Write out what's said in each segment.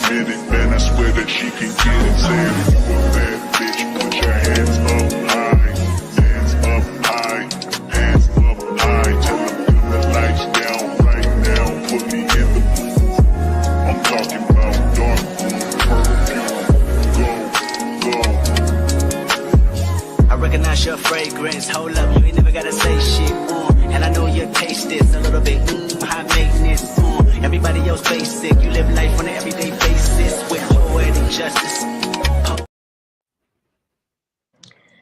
minute, man, I swear that she can get it. Say if you a bad bitch, put your hands up high. Hands up high, hands up high. Tell them dim the lights down right now. Put me in the mood. I'm talking about dark perfume. Go, go. I recognize your fragrance. Hold up, you ain't never gotta say shit. And I know your taste is a little bit high maintenance. Everybody else basic. You live life on an everyday basis with poetic justice.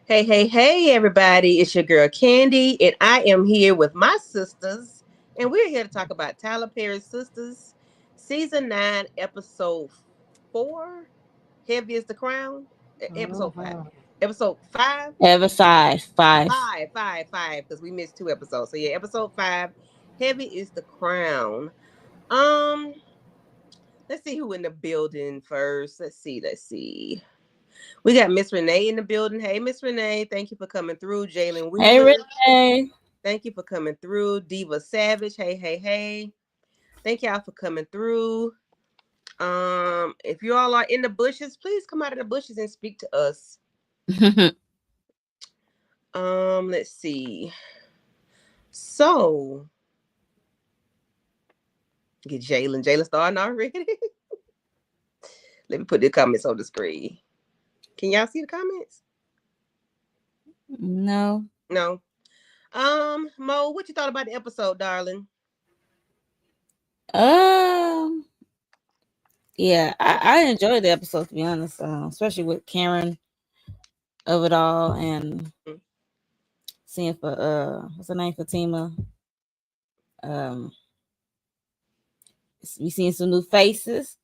Hey, everybody. It's your girl, Candy, and I am here with my sisters, and we're here to talk about Tyler Perry's Sistas, Season 9, Episode 4, Heavy as the Crown, Episode 5. Episode 5? Episode 5. 5, because we missed 2 episodes. So, yeah, Episode 5, Heavy is the Crown. Let's see who in the building first. Let's see. We got Miss Renee in the building. Hey, Miss Renee, thank you for coming through. Jalen Wheeler. Hey, Renee. Thank you for coming through. Diva Savage. Hey. Thank y'all for coming through. If you all are in the bushes, please come out of the bushes and speak to us. Let's see. So, get Jalen. Jalen starting already. Let me put the comments on the screen. Can y'all see the comments? No. Mo, what you thought about the episode, darling? Yeah, I enjoyed the episode, to be honest, especially with Karen of it all, and seeing for what's her name, Fatima. We seen some new faces,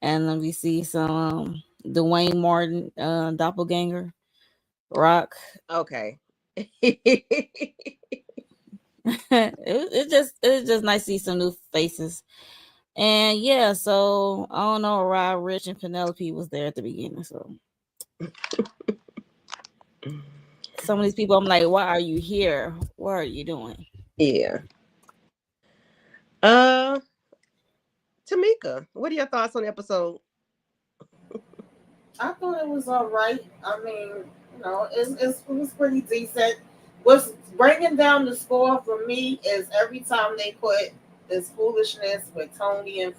and then we see some Dwayne Martin doppelganger Rock. Okay. It's just nice to see some new faces. And yeah, so I don't know, Rod, Rich, and Penelope was there at the beginning. So some of these people, I'm like, why are you here? What are you doing? Yeah. Tamika, what are your thoughts on the episode? I thought it was all right. I mean, it was pretty decent. What's bringing down the score for me is every time they put this foolishness with Tony and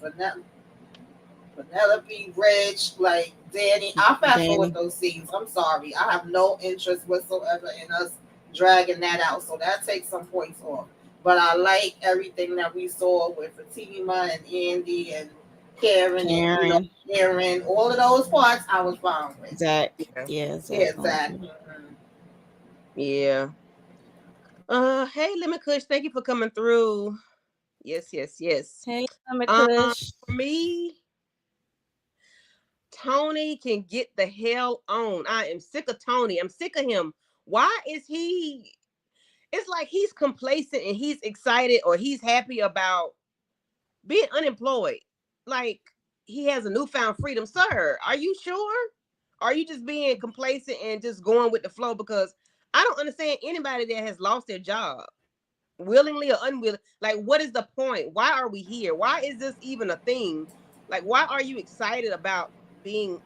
Penelope, Rich, like Danny. I fast forward those scenes. I'm sorry. I have no interest whatsoever in us dragging that out. So that takes some points off. But I like everything that we saw with Fatima and Andy and Karen, and Aaron, all of those parts I was fine with. Exactly. Yeah. Hey, Lemon Kush, thank you for coming through. Yes. Hey, Lemon Kush. For me, Tony can get the hell on. I am sick of Tony. I'm sick of him. Why is he? It's like he's complacent and he's excited or he's happy about being unemployed. Like he has a newfound freedom. Sir, are you sure? Are you just being complacent and just going with the flow? Because I don't understand anybody that has lost their job, willingly or unwilling. Like, what is the point? Why are we here? Why is this even a thing? Like, why are you excited about being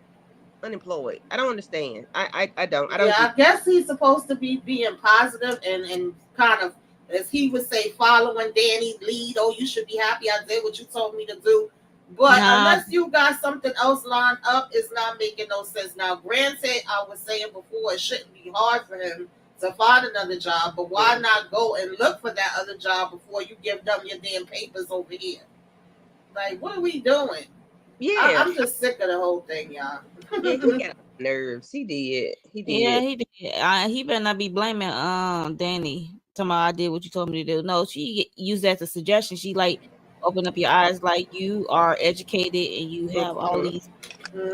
unemployed? I don't understand. I don't. Yeah, I guess he's supposed to be being positive and kind of, as he would say, following Danny's lead. Oh, you should be happy I did what you told me to do. But unless you got something else lined up, it's not making no sense. Now, granted, I was saying before, it shouldn't be hard for him to find another job, but why not go and look for that other job before you give them your damn papers over here? Like, what are we doing? Yeah, I'm just sick of the whole thing, y'all. Yeah, he got nerves. He did. Yeah, he did. He better not be blaming Danny. Talking about I did what you told me to do. No, she used that as a suggestion. She like open up your eyes, like you are educated and you have all these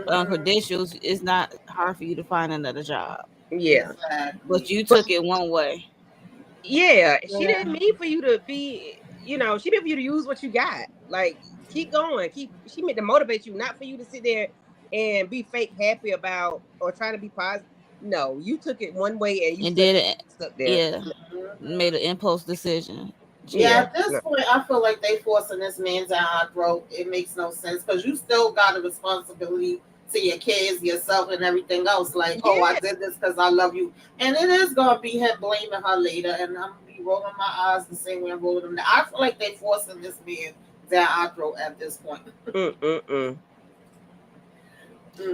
credentials. It's not hard for you to find another job. Yeah, but you took it one way. Yeah, she didn't mean for you to be. She meant for you to use what you got. Like, keep going. She meant to motivate you, not for you to sit there and be fake happy about or trying to be positive. No, you took it one way and you stuck there. Yeah, made an impulse decision. Yeah, at this point, I feel like they forcing this man down our throat. It makes no sense because you still got a responsibility to your kids, yourself, and everything else. Like, oh, I did this because I love you, and it is gonna be him blaming her later, and I'm gonna be rolling my eyes the same way I'm rolling them. I feel like they forcing this man down our throat at this point.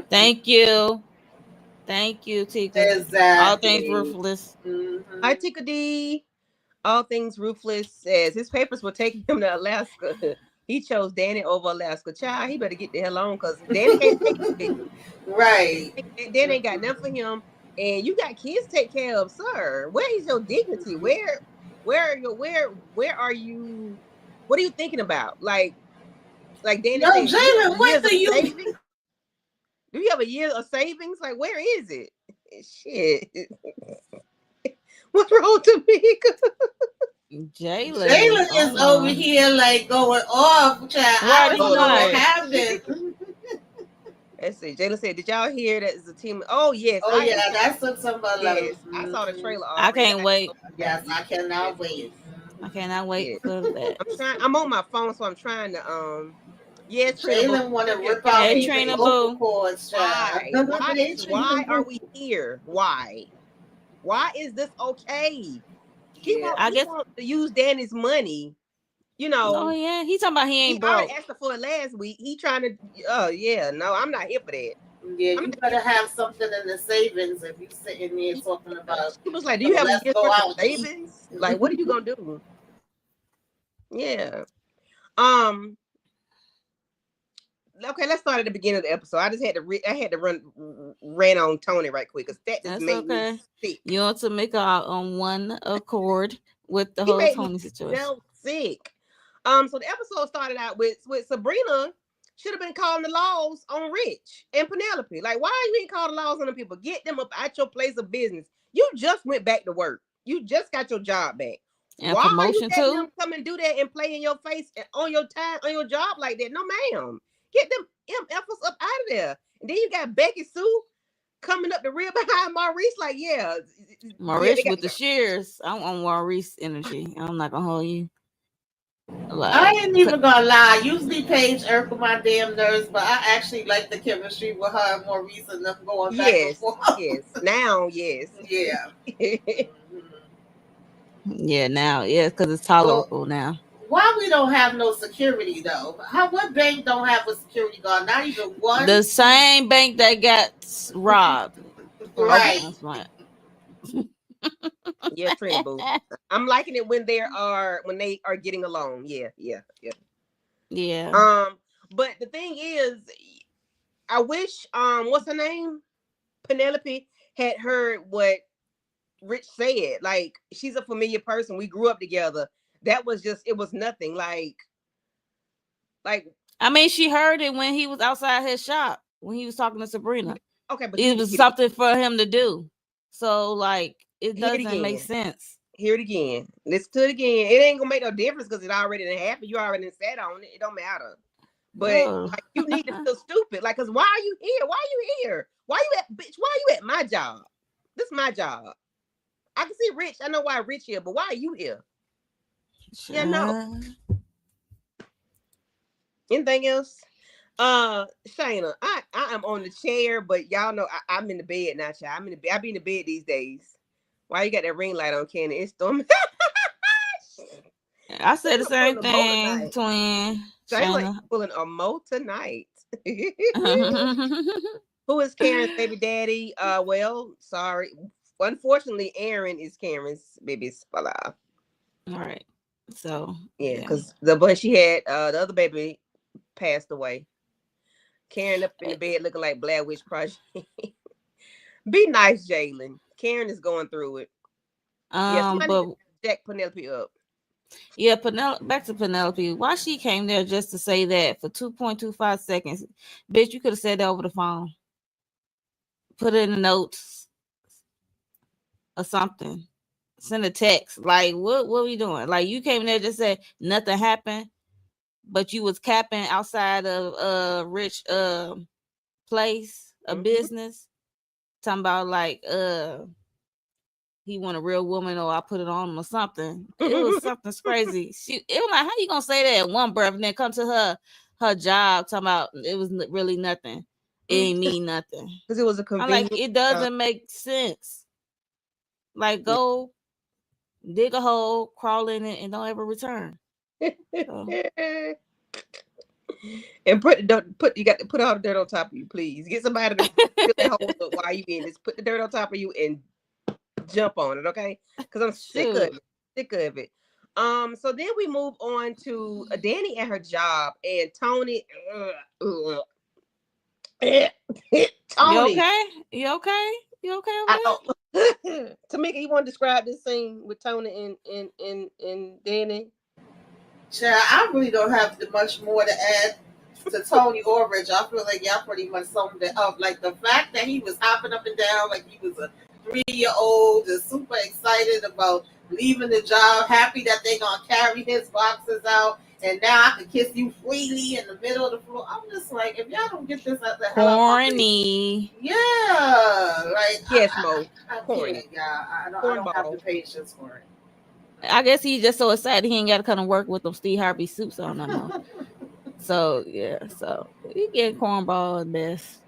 Thank you. Thank you, Tika. Exactly. All things ruthless. Mm-hmm. Hi, Tika D. All things ruthless says his papers were taking him to Alaska. He chose Danny over Alaska. Child, he better get the hell on because Danny can't take it. Right. Danny ain't got nothing for him. And you got kids to take care of, sir. Where is your dignity? Where are you? What are you thinking about? Like Danny said, Jalen, what do you? Savings? Do you have a year of savings? Like, where is it? Shit. What's wrong to me? Jalen is over here like going off, child. I don't know what happened. Let's see. Jalen said, "Did y'all hear that? Is a team? Oh yes. Oh yeah, that's September 11th. Yes, I saw the trailer. Already. I can't wait. Yes, I cannot wait. I cannot wait for that. I'm on my phone, so I'm trying to Yeah, Jalen want to rip out Trina Boo. Cords, why are we here? Why is this okay? He wants to use Danny's money. You know. Oh yeah, he talking about he ain't broke. He asked for it last week. He trying to. Oh yeah, no, I'm not here for that. Yeah, you better have something in the savings if you sitting there talking about. He was like, "Do you have a year's worth of savings? Like, what are you gonna do?" Yeah. Okay, let's start at the beginning of the episode. I just had to ran on Tony right quick because that just made me sick. You want to make out on one accord with the whole Tony situation. Felt sick. So the episode started out with Sabrina should have been calling the laws on Rich and Penelope. Like, why are you ain't calling the laws on them people? Get them up at your place of business. You just went back to work. You just got your job back. And why are you letting them come and do that and play in your face on your time on your job like that? No, ma'am. Get them MFs up out of there. And then you got Becky Sue coming up the rear behind Maurice. Like, Maurice with the shears. I'm on Maurice energy. I'm not gonna hold you. Like, I ain't even gonna lie. Usually Paige irked my damn nerves, but I actually like the chemistry with her and Maurice and them going back and forth. Yes. Now, yes. Yeah. Yeah, now, because it's tolerable now. Why we don't have no security though? What bank don't have a security guard? Not even one. The same bank that got robbed. Right. Yeah, Trina Boo. I'm liking it when they are getting along. Yeah. But the thing is, I wish what's her name? Penelope had heard what Rich said. Like, she's a familiar person. We grew up together. That was it was nothing. Like I mean, she heard it when he was outside his shop when he was talking to Sabrina. Okay, but it was something for him to do. So like it doesn't make sense. Hear it again. Listen to it again. It ain't gonna make no difference because it already done happened. You already sat on it. It don't matter. But like, you need to feel stupid. Like, cause why are you here? Why are you here? Why you at my job? This is my job. I can see Rich. I know why Rich here, but why are you here? Yeah, no. Anything else? Shayna, I am on the chair, but y'all know I'm in the bed now, child. I be in the bed these days. Why you got that ring light on, Kenny? It's storming. I said the same thing, twin. Shayna pulling a mo tonight. Who is Karen's baby daddy? Well, sorry. Unfortunately, Aaron is Karen's baby's father. All right. So yeah, because the boy she had, the other baby passed away. Karen up in the bed looking like Blair Witch Project. Be nice, Jalen. Karen is going through it. But jack Penelope up. Yeah, back to Penelope. Why she came there just to say that for 2.25 seconds? Bitch, you could have said that over the phone. Put it in the notes or something. Send a text. Like, what are we doing? Like, you came there just said nothing happened, but you was capping outside of Rich place, a business. Talking about like he want a real woman or I put it on him or something. It was something crazy. It was like, how you gonna say that in one breath and then come to her job talking about it was really nothing. It ain't mean nothing. Because it was a I'm convenient. like, it doesn't make sense. Like, go dig a hole, crawl in it, and don't ever return. So. And you got to put all the dirt on top of you, please. Get somebody to fill that hole up while you in this. Put the dirt on top of you and jump on it, okay? Because I'm sick of it. Sick of it. So then we move on to Danny at her job and Tony. Tony. You okay? You okay? You okay over there? Tamika, you want to describe this scene with Tony and Danny? Child, I really don't have much more to add to Tony or Rich. I feel like y'all pretty much summed it up. Like the fact that he was hopping up and down like he was a 3-year-old, just super excited about leaving the job, happy that they gonna carry his boxes out, and now I can kiss you freely in the middle of the floor. I'm just like, if y'all don't get this out the hell corny. Yeah, like yes, Mo. I corny. can't, yeah, I don't have the patience for it. I guess he's just so excited he ain't got to come to work with them Steve Harvey suits on no more. So yeah, so he get cornball at best.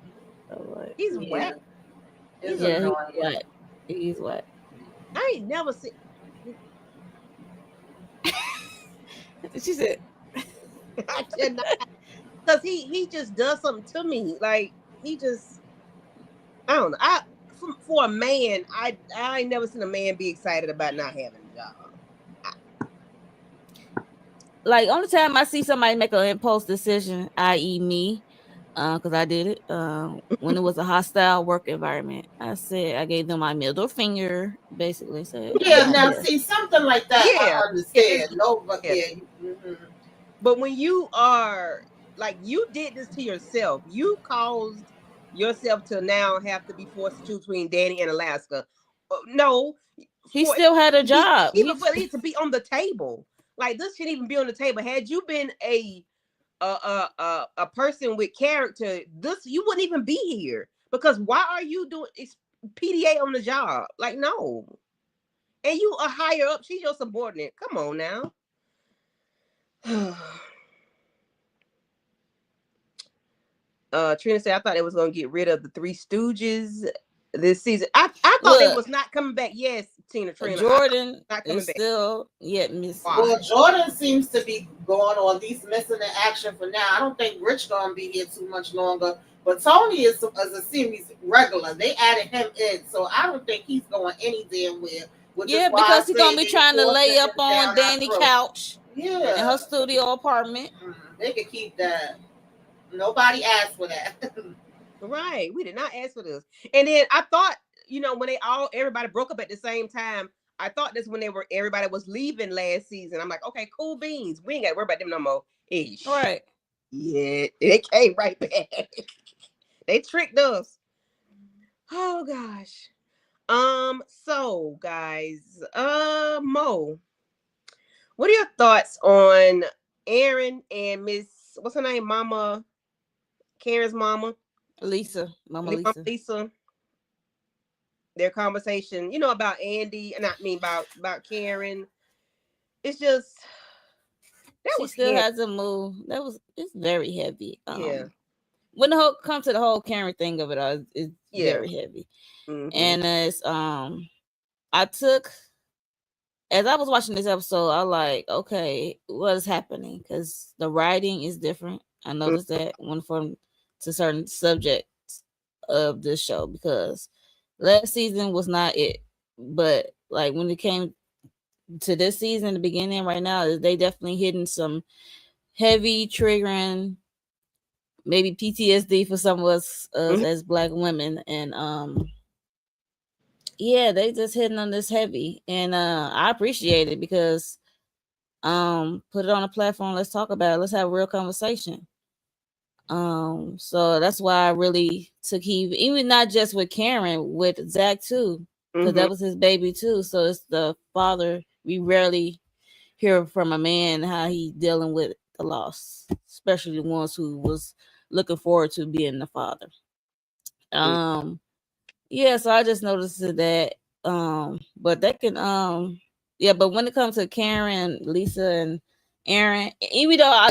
So, like, he's wet. He's wet. He's wet. I ain't never seen. She said, I cannot, because he just does something to me. Like he just, I don't know. For a man, I ain't never seen a man be excited about not having a job. Like only time I see somebody make an impulse decision, i.e. me, because I did it when it was a hostile work environment. I gave them my middle finger, basically. Said, now see something like that. I understand. No, but But when you are like, you did this to yourself, you caused yourself to now have to be forced to choose between Danny and Alaska. No, he still had a job. He needs to be on the table. Like this shouldn't even be on the table. Had you been a person with character, you wouldn't even be here. Because why are you doing PDA on the job? Like no, and you are higher up. She's your subordinate. Come on now. Trina said, I thought it was going to get rid of the Three Stooges this season. I thought it was not coming back. Yes, Trina. Jordan not coming back. Still yet missing. Well, Jordan seems to be going, or at least missing in action for now. I don't think Rich going to be here too much longer. But Tony is a series regular. They added him in, so I don't think he's going any damn where. Because he's going to be trying to lay up on Danny's couch. Yeah. In her studio apartment. They could keep that. Nobody asked for that. Right. We did not ask for this. And then I thought, when everybody broke up at the same time, I thought this when everybody was leaving last season. I'm like, okay, cool beans. We ain't got to worry about them no more. Ish. Right. Yeah. They came right back. They tricked us. Oh gosh. So guys, Mo, what are your thoughts on Aaron and Miss, what's her name? Mama, Karen's mama? Lisa. Their conversation, about Andy, and I mean about Karen. It's just she still has a move. It's very heavy. Yeah. When comes to the whole Karen thing of it all, it's very heavy. Mm-hmm. And as as I was watching this episode, I like, okay, what is happening? Because the writing is different. I noticed that when from to certain subjects of this show, because last season was not it. But like when it came to this season, the beginning right now, they definitely hitting some heavy triggering, maybe PTSD for some of us as Black women. And they just hitting on this heavy. And I appreciate it because put it on a platform, let's talk about it, let's have a real conversation. So that's why I really took heed, even not just with Karen, with Zach too, because that was his baby too. So it's the father. We rarely hear from a man how he's dealing with the loss, especially the ones who was looking forward to being the father. So I just noticed that But they can yeah, but when it comes to Karen, Lisa, and Aaron, even though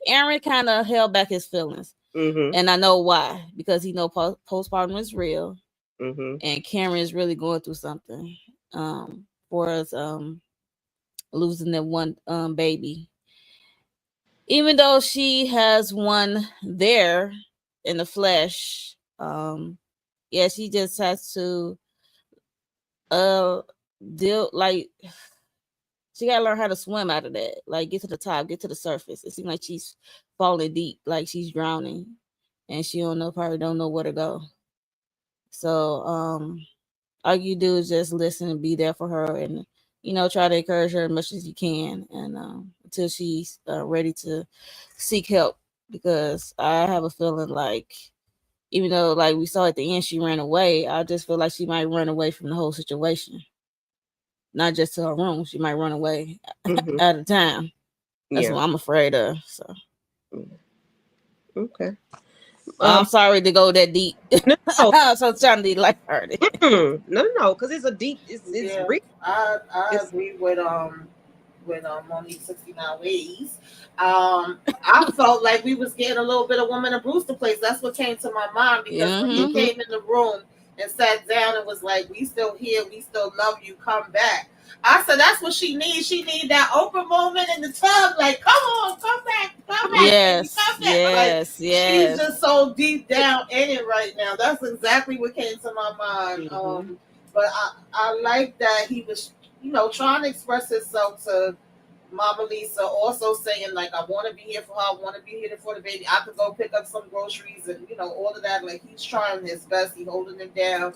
Aaron kind of held back his feelings, and I know why, because he know postpartum is real, and Karen is really going through something, for us losing that one baby. Even though she has one there in the flesh, yeah, she just has to uh deal, like, she gotta learn how to swim out of that, like get to the top, get to the surface. It seems like she's falling deep, like she's drowning, and she probably don't know where to go. So all you do is just listen and be there for her, and try to encourage her as much as you can, and until she's ready to seek help. Because I have a feeling like, even though like we saw at the end she ran away, I just feel like she might run away from the whole situation, not just to her room. She might run away out of town. That's what I'm afraid of. So okay. I'm sorry to go that deep. No, So trying to be lighthearted. no, because it's a deep. It's Yeah, real. I agree with Monique 69 Ways. I felt like we was getting a little bit of Woman of Brewster place. That's what came to my mind, because when he came in the room and sat down and was like, "We still here, we still love you, come back." I said, "That's what she needs. She needs that open moment in the tub, like, come on, come back, Yes, baby, come back." yes, Like, yes. she's just so deep down in it right now. That's exactly what came to my mind. But I like that he was, trying to express himself to Mama Lisa, also saying like, "I want to be here for her. I want to be here for the baby. I could go pick up some groceries and all of that." Like, he's trying his best. He holding him down,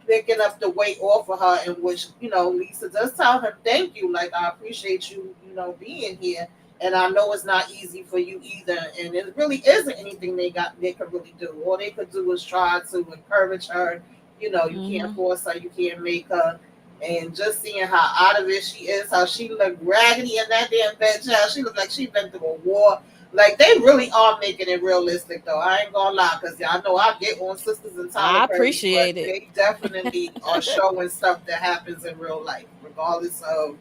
picking up the weight off of her. In which Lisa does tell him, "Thank you. Like, I appreciate you, being here. And I know it's not easy for you either. And it really isn't anything they could really do. All they could do is try to encourage her. You can't force her. You can't make her." And just seeing how out of it she is, how she looked raggedy in that damn bed, child. She looked like she'd been through a war. Like, they really are making it realistic, though. I ain't gonna lie, because y'all know I get on Sisters and Tyler I Perry, appreciate but it. they definitely are showing stuff that happens in real life, regardless of,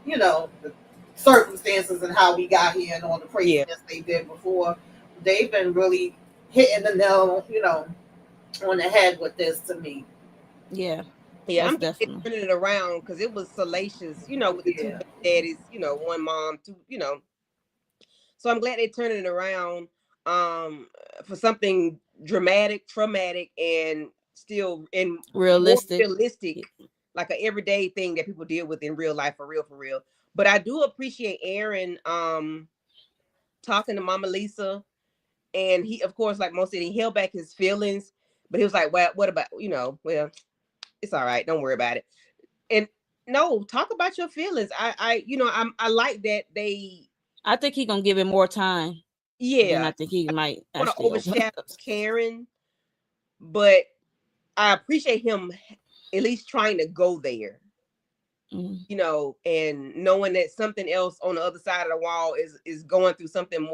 the circumstances and how we got here and all the craziness they did before. They've been really hitting the nail, on the head with this, to me. Yeah. Yeah, I'm just definitely turning it around, because it was salacious, with the two daddies, one mom, two, So I'm glad they turned it around, for something dramatic, traumatic, and still more realistic, like an everyday thing that people deal with in real life, for real, for real. But I do appreciate Aaron talking to Mama Lisa, and he, of course, like most said, he held back his feelings, but he was like, "Well, what about well, it's all right, don't worry about it." And no, talk about your feelings. I like that they. I think he's gonna give it more time. Then Yeah, I think he might want to actually overshadow Karen, but I appreciate him at least trying to go there. And knowing that something else on the other side of the wall is going through something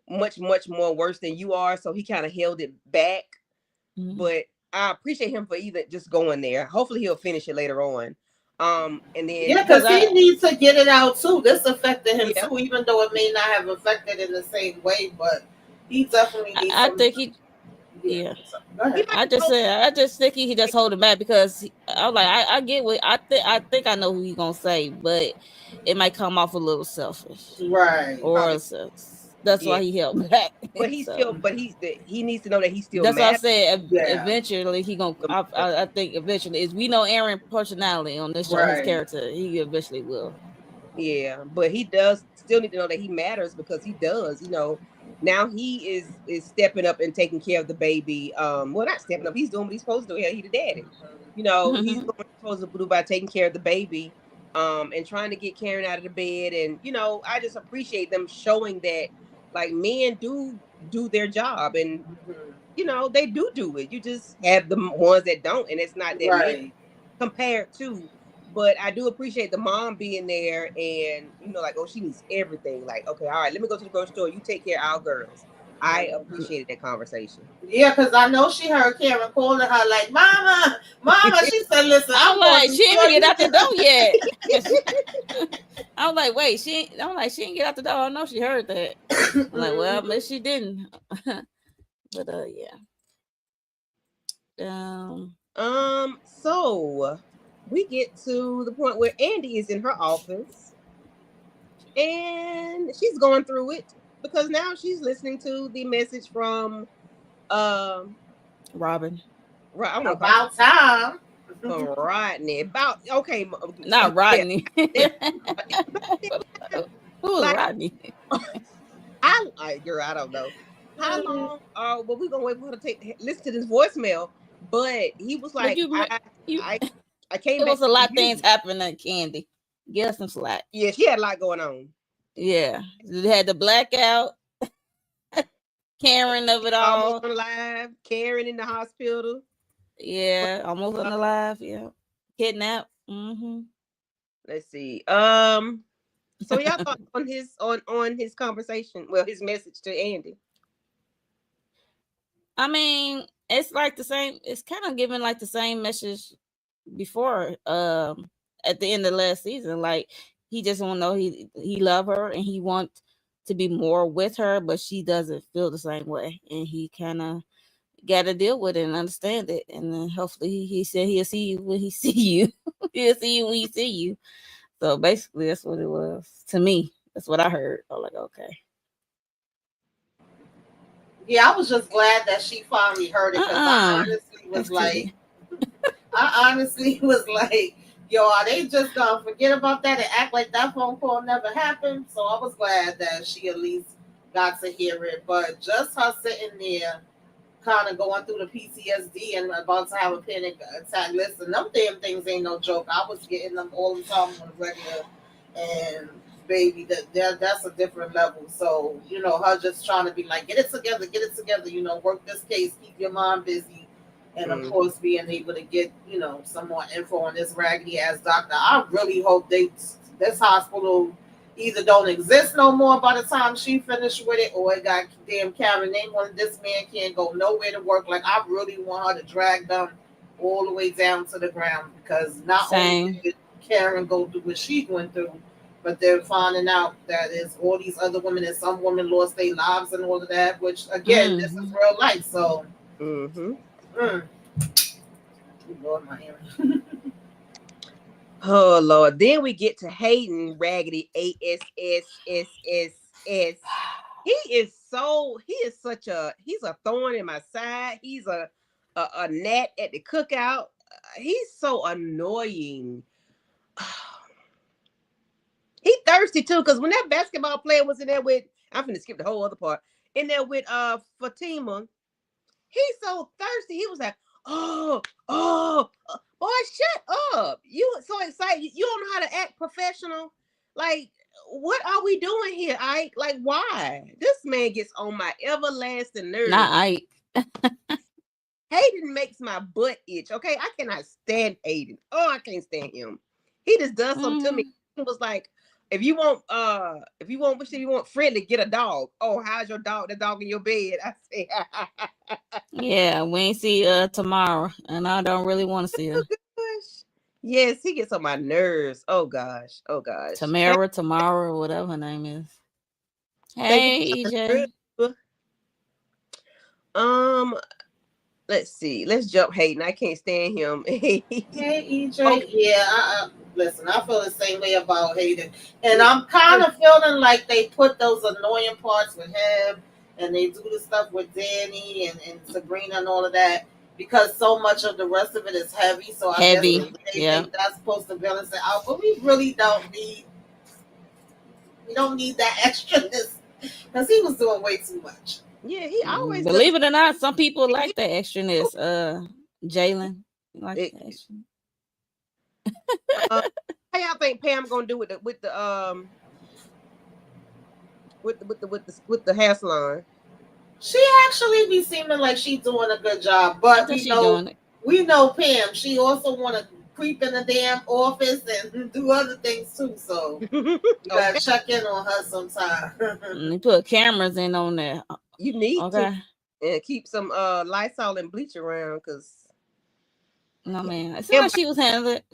much more worse than you are. So he kind of held it back. But I appreciate him for either just going there. Hopefully he'll finish it later on. And then because he needs to get it out too. This affected him too, even though it may not have affected in the same way, but he definitely needs. I think he. Yeah. I just think he just hold him back, because I was like, I get what I think I know who he's gonna say, but it might come off a little selfish, right? Or that's why he held back. But he's still, he needs to know that he's still. That's mad. what I said. Eventually, he gonna. I think eventually, is we know Aaron's personality on this show, his character, he eventually will. Yeah, but he does still need to know that he matters, because he does. Now he is stepping up and taking care of the baby. Well, not stepping up. He's doing what he's supposed to do. Yeah, he the daddy. He's doing what he's supposed to do by taking care of the baby, and trying to get Karen out of the bed. And I just appreciate them showing that, like, men do their job, and they do it. You just have the ones that don't, and it's not that many compared to. But I do appreciate the mom being there, and like, oh, she needs everything. Like, okay, all right, let me go to the grocery store. You take care of our girls. I appreciated that conversation. Yeah, because I know she heard Karen calling her like, "Mama, Mama." She said, "Listen, I'm I'm like, going she to didn't get out the door yet. I was like, wait, she didn't get out the door. I know she heard that. I'm like, well, maybe she didn't. But yeah. So we get to the point where Andy is in her office and she's going through it because now she's listening to the message from Robin. about time. Rodney. Not Rodney. Who is Like, Rodney? girl, I don't know. How long well, we're gonna wait for her to listen to this voicemail. But he was like, I came it back. Was a lot of things happening, Candy. Get us some slack. Yeah, she had a lot going on. Yeah. They had the blackout. Karen of it all. Almost alive. Karen in the hospital. Yeah, almost unalive. Yeah. Kidnapped. Mm-hmm. Let's see. So y'all thought on his conversation, well, his message to Andy. I mean, it's like the same. It's kind of giving like the same message before. At the end of last season, like he just want to know he love her and he want to be more with her, but she doesn't feel the same way, and he kind of got to deal with it and understand it. And then hopefully he said he'll see you when he see you. He'll see you when he see you. So basically, that's what it was to me. That's what I heard. I was like, okay. Yeah, I was just glad that she finally heard it because I honestly was like, yo, are they just gonna forget about that and act like that phone call never happened? So I was glad that she at least got to hear it. But just her sitting there kind of going through the PTSD and about to have a panic attack. Listen, them damn things ain't no joke. I was getting them all the time on the regular, and baby, that's a different level. So her just trying to be like, get it together, work this case, keep your mind busy, and of course being able to get some more info on this raggedy ass doctor. I really hope this hospital either don't exist no more by the time she finished with it, or it got damn Karen name on it. This man can't go nowhere to work. Like, I really want her to drag them all the way down to the ground, because not only did Karen go through what she went through, but they're finding out that there's all these other women, and some women lost their lives and all of that, which again, this is real life. So Lord, Miami. Oh Lord! Then we get to Hayden Raggedy ASSSSS. He's a thorn in my side. He's a gnat at the cookout. He's so annoying. He thirsty too, because when that basketball player was in there with, I'm finna skip the whole other part, in there with Fatima, he's so thirsty. He was like, oh, boy, shut up. You so excited. You don't know how to act professional. Like, what are we doing here, Ike? Like, why? This man gets on my everlasting nerves. Not Ike. Hayden makes my butt itch, okay? I cannot stand Hayden. Oh, I can't stand him. He just does something to me. It was like, if you want friendly, get a dog. Oh, how's your dog? The dog in your bed. I say, yeah, we ain't see tomorrow, and I don't really want to see her. Yes, he gets on my nerves. Oh gosh. Tamara, tomorrow, whatever her name is. Hey, EJ. Let's see. Let's jump Hayden. I can't stand him. Hey, EJ. Okay. Yeah, listen, I feel the same way about Hayden. And I'm kind of feeling like they put those annoying parts with him, and they do the stuff with Danny and Sabrina and all of that, because so much of the rest of it is heavy. So I guess they think that's supposed to balance it out. But we really don't need that extraness, because he was doing way too much. Yeah, he always believe it or not, some people like that extraness. Jalen like that extra. How y'all think Pam gonna do with the hair salon? She actually be seeming like she's doing a good job, but we know Pam. She also want to creep in the damn office and do other things too. So you gotta check in on her sometime. They put cameras in on there You need to Okay. and keep some Lysol and bleach around because No man. It seemed him like she was handling it.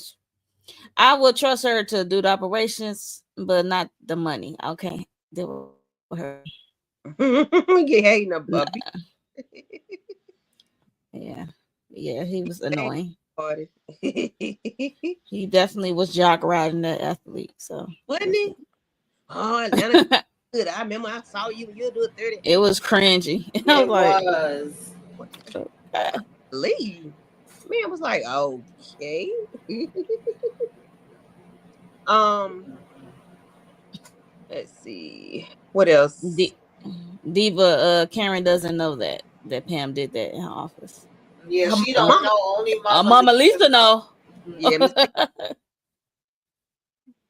I would trust her to do the operations, but not the money. Okay. Deal with her. you hating N- a Yeah. Yeah, he was ain't annoying. party. He definitely was jock riding that athlete. So Wasn't that's he? Oh, Atlanta good. I remember I saw you when you do a 30. it was cringy. I was It like, was. okay. Leave. Man was like, okay. um, let's see. What else? D- Diva Karen doesn't know that Pam did that in her office. Yeah, Her she don't mama. know. Only Mama Mama Lisa Lisa know. know. Yeah, Miss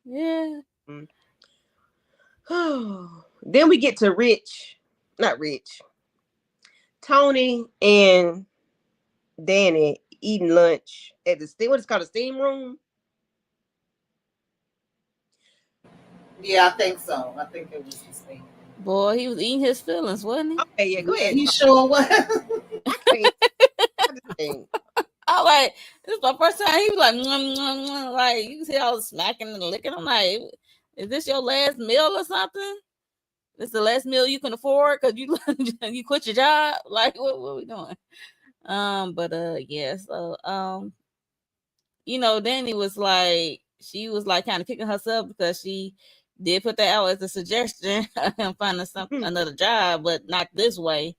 Yeah. Mm. Then we get to Rich. Not Rich. Tony and Danny eating lunch at the steam. What is it called? A steam room. Yeah, I think so. I think it was the same. Boy, he was eating his feelings, wasn't he? Okay, yeah, go Yeah, ahead. he Talk. sure was. I can't. I just can't. I like this is my first time. He was like, "Mwah, mwah, mwah," like you can see all the smacking and licking. I'm like, is this your last meal or something? This the last meal you can afford because you you quit your job. Like, what are we doing? But yeah. So Danny was like, she was like kind of kicking herself because she did put that out as a suggestion of him finding another job, but not this way.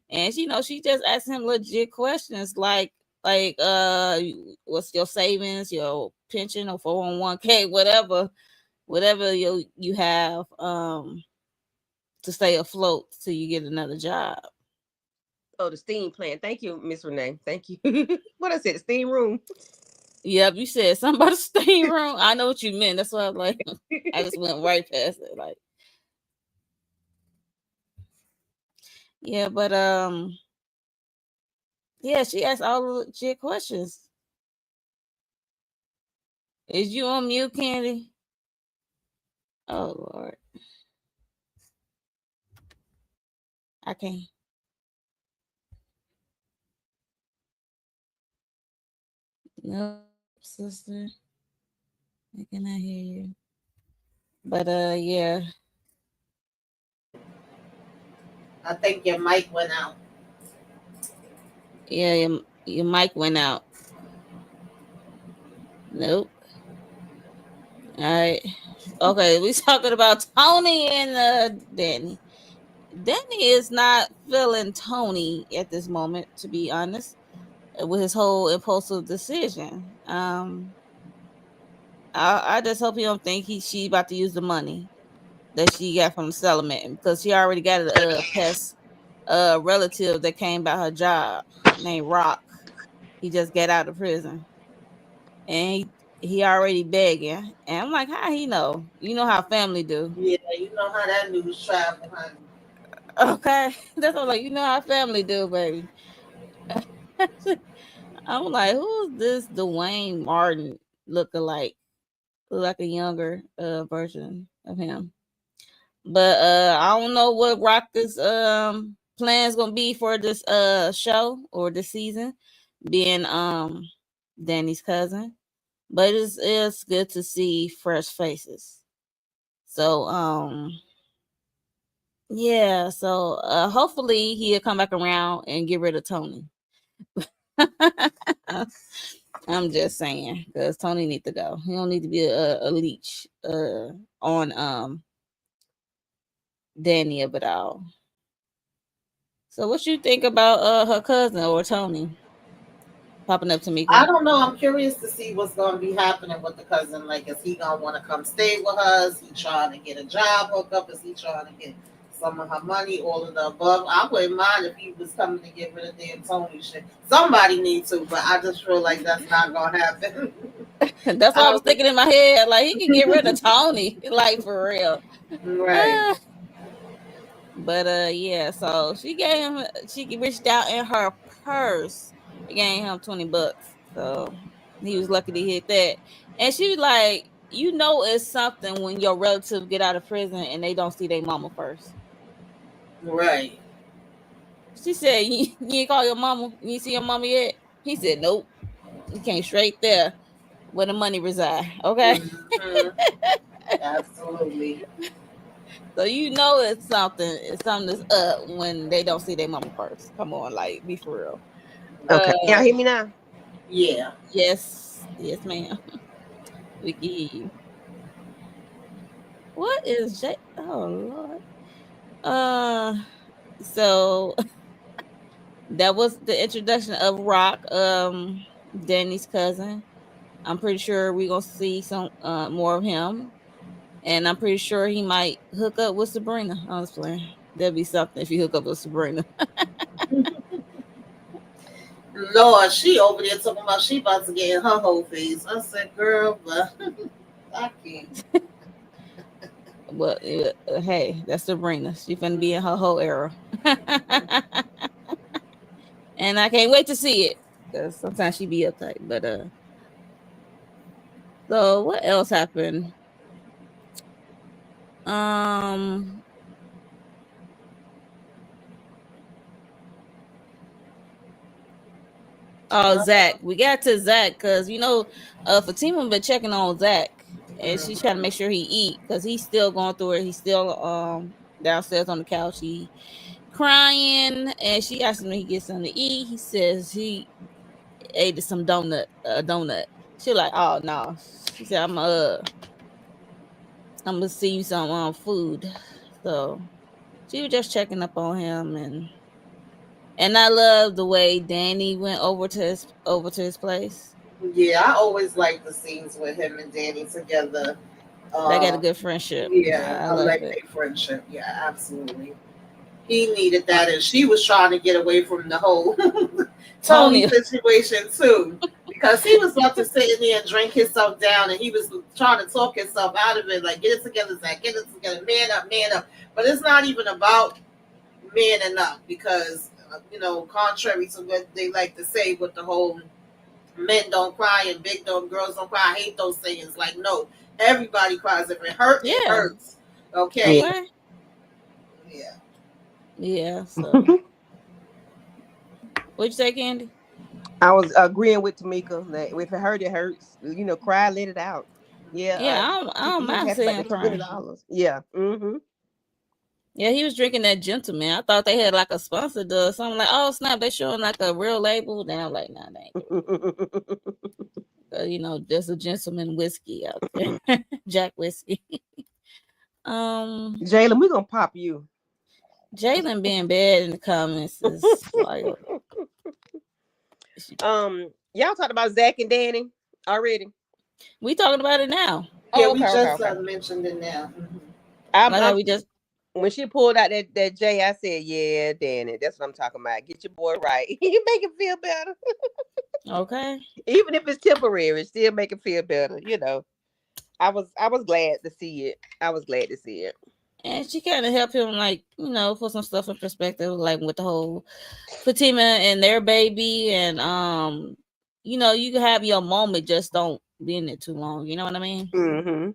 And she just asked him legit questions like what's your savings, your pension or 401k, whatever you have to stay afloat till you get another job. Oh, the steam plant. Thank you, Miss Renee. Thank you. What I said, the steam room. Yep, you said something about the steam room. I know what you meant. That's why I was like, I just went right past it. Like, yeah, but yeah, she asked all the legit questions. Is you on mute, Candy? Oh Lord, I can't. Nope, sister, I cannot hear you. But yeah, I think your mic went out. yeah, your mic went out. Nope. All right. Okay, we talking about Tony and Danny. Danny is not feeling Tony at this moment, to be honest, with his whole impulsive decision. I just hope he don't think she about to use the money that she got from the settlement because she already got a pest relative that came by her job named Rock. He just got out of prison and he already begging. And I'm like, how he know? You know how family do. Yeah, you know how that news travel, honey. Okay, that's what I'm like. You know how family do, baby. I'm like, who's this Dwayne Martin looking like? Look like a younger version of him. But I don't know what Rock's plans gonna be for this show or this season, being Danny's cousin. But it's good to see fresh faces. So yeah, so hopefully he'll come back around and get rid of Tony. I'm just saying because Tony need to go. He don't need to be a leech on Danny of it all. So what you think about her cousin or Tony popping up to I Mika? don't know. I'm curious to see what's going to be happening with the cousin. Like, is he going to want to come stay with her? Is he trying to get a job hook up? Is he trying to get some of her money? All of the above. I wouldn't mind if he was coming to get rid of damn Tony shit. Somebody needs to, but I just feel like that's not going to happen. That's what I was thinking in my head. Like he can get rid of Tony, like for real. Right. But yeah, so she reached out in her purse and gave him $20. So he was lucky to hit that. And she was like, it's something when your relative get out of prison and they don't see their mama first. Right. She said, you ain't call your mama? You ain't see your mama yet? He said, nope. You came straight there where the money reside. Okay. Mm-hmm. Absolutely. So you know it's something that's up when they don't see their mama first. Come on, like be for real. Okay. Y'all hear me now? Yeah. Yes, ma'am. We can hear you. What is J? Oh Lord. So that was the introduction of Rock, Danny's cousin. I'm pretty sure we're gonna see some more of him, and I'm pretty sure he might hook up with Sabrina. I was playing. That'd be something if he hook up with Sabrina. Lord, she over there talking about she about to get in her whole face. I said, girl, but I can't. But hey, that's Sabrina. She finna be in her whole era, and I can't wait to see it because sometimes she be uptight. But so what else happened? Um, oh, Zach. We got to Zach because Fatima been checking on Zach, and she's trying to make sure he eat because he's still going through it. He's still downstairs on the couch. He crying, and she asked him if he gets something to eat. He says he ate some donut. She like, oh no. She said, I'm gonna see you some food. So she was just checking up on him, and I love the way Danny went over to his place. Yeah, I always like the scenes with him and Danny together. They got a Um, good friendship. yeah, I I love like it. their friendship. Yeah, absolutely. He needed that, and she was trying to get away from the whole Tony Tony, situation too, because he was about to sit in there and drink himself down, and he was trying to talk himself out of it, like get it together, Zach, get it together, man up, man up. But it's not even about manning up, because contrary to what they like to say with the whole men don't cry and big don't girls don't cry. I hate those sayings. Like, no, everybody cries. If it hurt, it yeah, hurts. Okay. Yeah. okay, Yeah. yeah. So, what'd you say, Candy? I was agreeing with Tamika that if it hurt, it hurts. Cry, let it out. Yeah. Yeah, I don't He was mind happy about saying that $20. crying. Yeah. Mm-hmm. Yeah, he was drinking that gentleman. I thought they had like a sponsor or something. Like, oh snap, they showing like a real label. Then I'm like, nah, they ain't doing it. There's a gentleman whiskey out there, Jack whiskey. um, Jalen, we're gonna pop you. Jalen being bad in the comments is like, Y'all talked about Zach and Danny already. we talking about it now. Yeah, Oh, we okay, okay, just okay. mentioned it now. I'm, I thought I'm we just when she pulled out that J, I said, "Yeah, Danny, that's what I'm talking about. Get your boy right. You make him feel better, okay. even if it's temporary. Still make him feel better. I was glad to see it. I was glad to see it. And she kind of helped him, like, put some stuff in perspective, like with the whole Fatima and their baby. And, you can have your moment, just don't be in it too long. You know what I mean? Mm-hmm.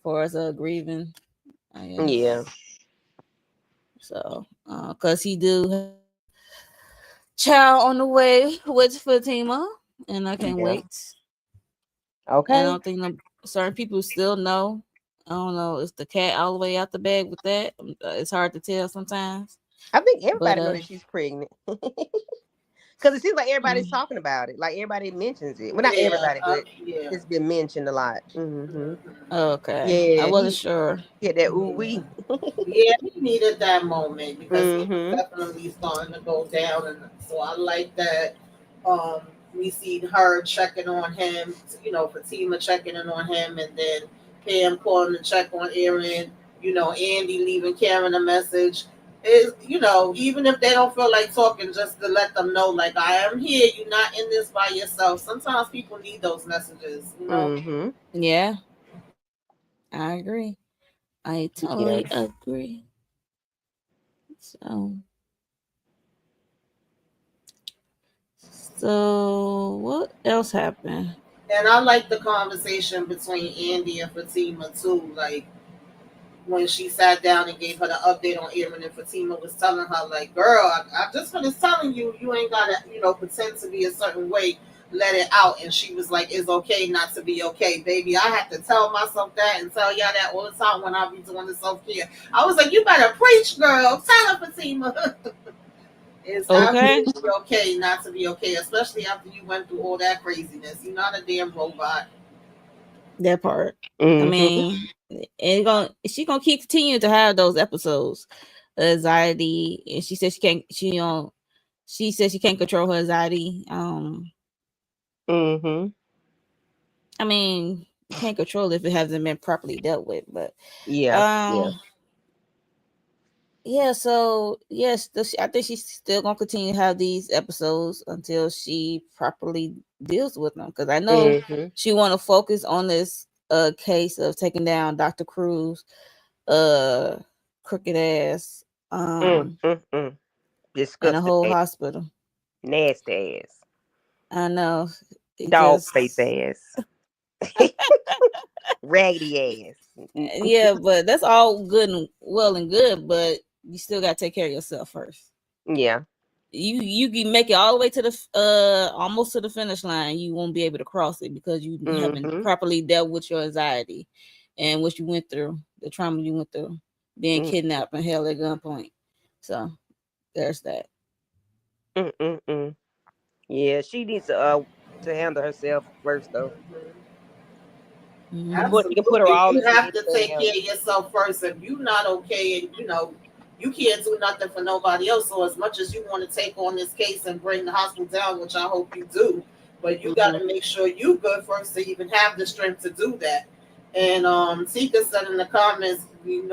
For us grieving, I Yeah. guess. So, because he do have child on the way with Fatima, and I can't Yeah. wait. And I Okay. don't think certain people still know. I don't know. Is the cat all the way out the bag with that? It's hard to tell sometimes. I think But everybody know that she's pregnant. Because it seems like everybody's mm, talking about it. Like everybody mentions it. Well, not Yeah. everybody, but Yeah. it's been mentioned a lot. Mm-hmm. okay, I Yeah, wasn't he sure. had that ooh wee. Yeah, he needed that moment because he was Mm-hmm. definitely starting to go down, and so I like that. Um, we see her checking on him, Fatima checking in on him, and then Pam calling to check on Aaron. Andy leaving Karen a message. Is even if they don't feel like talking, just to let them know, like, I am here. You're not in this by yourself. Sometimes people need those messages. Mm-hmm. Yeah, I agree. I Yeah. totally agree. So, what else happened? And I like the conversation between Andy and Fatima too. Like, when she sat down and gave her the update on Aaron, and Fatima was telling her, like, girl, I just finished telling you, you ain't gotta, pretend to be a certain way, let it out. And she was like, it's okay not to be okay, baby. I have to tell myself that and tell y'all that all the time when I be doing the self-care. I was like, you better preach, girl. Tell her, Fatima. It's Okay. absolutely okay not to be okay, especially after you went through all that craziness. You're not a damn robot. That part. I Mm-hmm. mean, she gonna keep continuing to have those episodes of anxiety, and she said she said she can't control her anxiety. Mm-hmm. I mean, you can't control it if it hasn't been properly dealt with, but Yeah. Yeah. um, yeah. So yes, I think she's still gonna continue to have these episodes until she properly deals with them. Because I know Mm-hmm. she want to focus on this case of taking down Dr. Cruz, uh, crooked ass, Mm-hmm. and a Disgusting whole ass. hospital. Nasty ass. I know Dog because face ass. Raggedy ass. yeah, but that's all good and well and good, but you still gotta take care of yourself first. Yeah. You can make it all the way to the almost to the finish line. You won't be able to cross it because you haven't Mm-hmm. properly dealt with your anxiety and what you went through, the trauma you went through, being kidnapped and held at gunpoint. So there's that. Mm-mm-mm. Yeah, she needs to handle herself first though. Hmm. Before she can put her Absolutely. all You into have to anything take else. care of yourself first. If you're not okay and you can't do nothing for nobody else. So as much as you want to take on this case and bring the hospital down, which I hope you do, but you got Mm-hmm. to make sure you good first to even have the strength to do that. And Tika said in the comments, and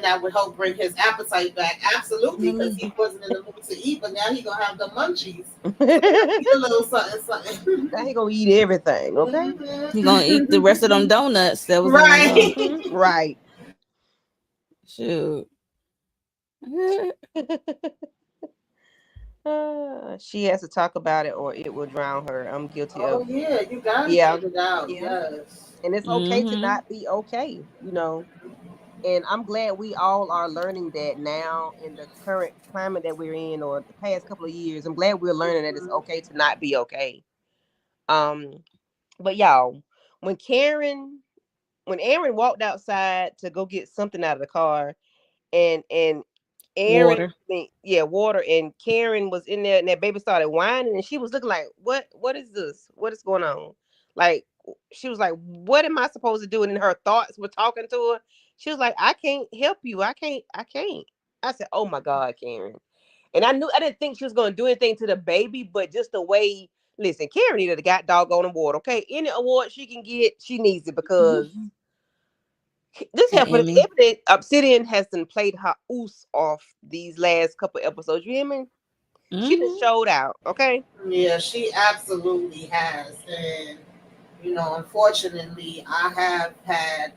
that would help bring his appetite back. Absolutely, because he wasn't in the mood to eat, but now he gonna have the munchies. So he'll eat a little something, something. Now he gonna eat everything, okay? You gonna eat the rest of them donuts that was in the Right. Right. shoot. She has to talk about it or it will drown her. I'm guilty Oh of. yeah, you gotta Yeah. get it out. Yeah. Yes. And it's okay to Mm-hmm. not be okay. And I'm glad we all are learning that now in the current climate that we're in or the past couple of years. I'm glad we're learning that it's Mhm. okay to not be okay. Um, but y'all, when Karen when Aaron walked outside to go get something out of the car and Aaron, Water. yeah, water, and Karen was in there, and that baby started whining, and she was looking like, What is this? What is going on?" Like, she was like, "What am I supposed to do?" And her thoughts were talking to her. She was like, "I can't help you. I can't." I said, "Oh my God, Karen!" And I didn't think she was going to do anything to the baby, but just the way. Listen, Karen needed a got doggone award. Okay, any award she can get, she needs it because this And happened. Emmy. Evident Obsidian has done played her oos off these last couple episodes. You hear me? She just Mm-hmm. showed out. Okay. Yeah, she absolutely has, and unfortunately, I have had,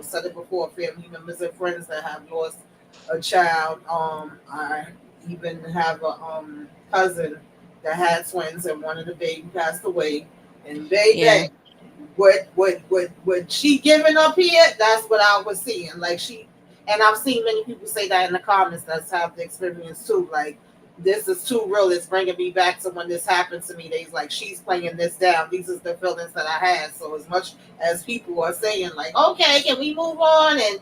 said it before, family members and friends that have lost a child. I even have a cousin that had twins, and one of the baby passed away. And Yeah. baby, what she giving up here, that's what I was seeing. Like, she, and I've seen many people say that in the comments that's have the experience too. Like, this is too real, it's bringing me back to when this happened to me. They's like, she's playing this down, these is the feelings that I had. So as much as people are saying, like, okay, can we move on, and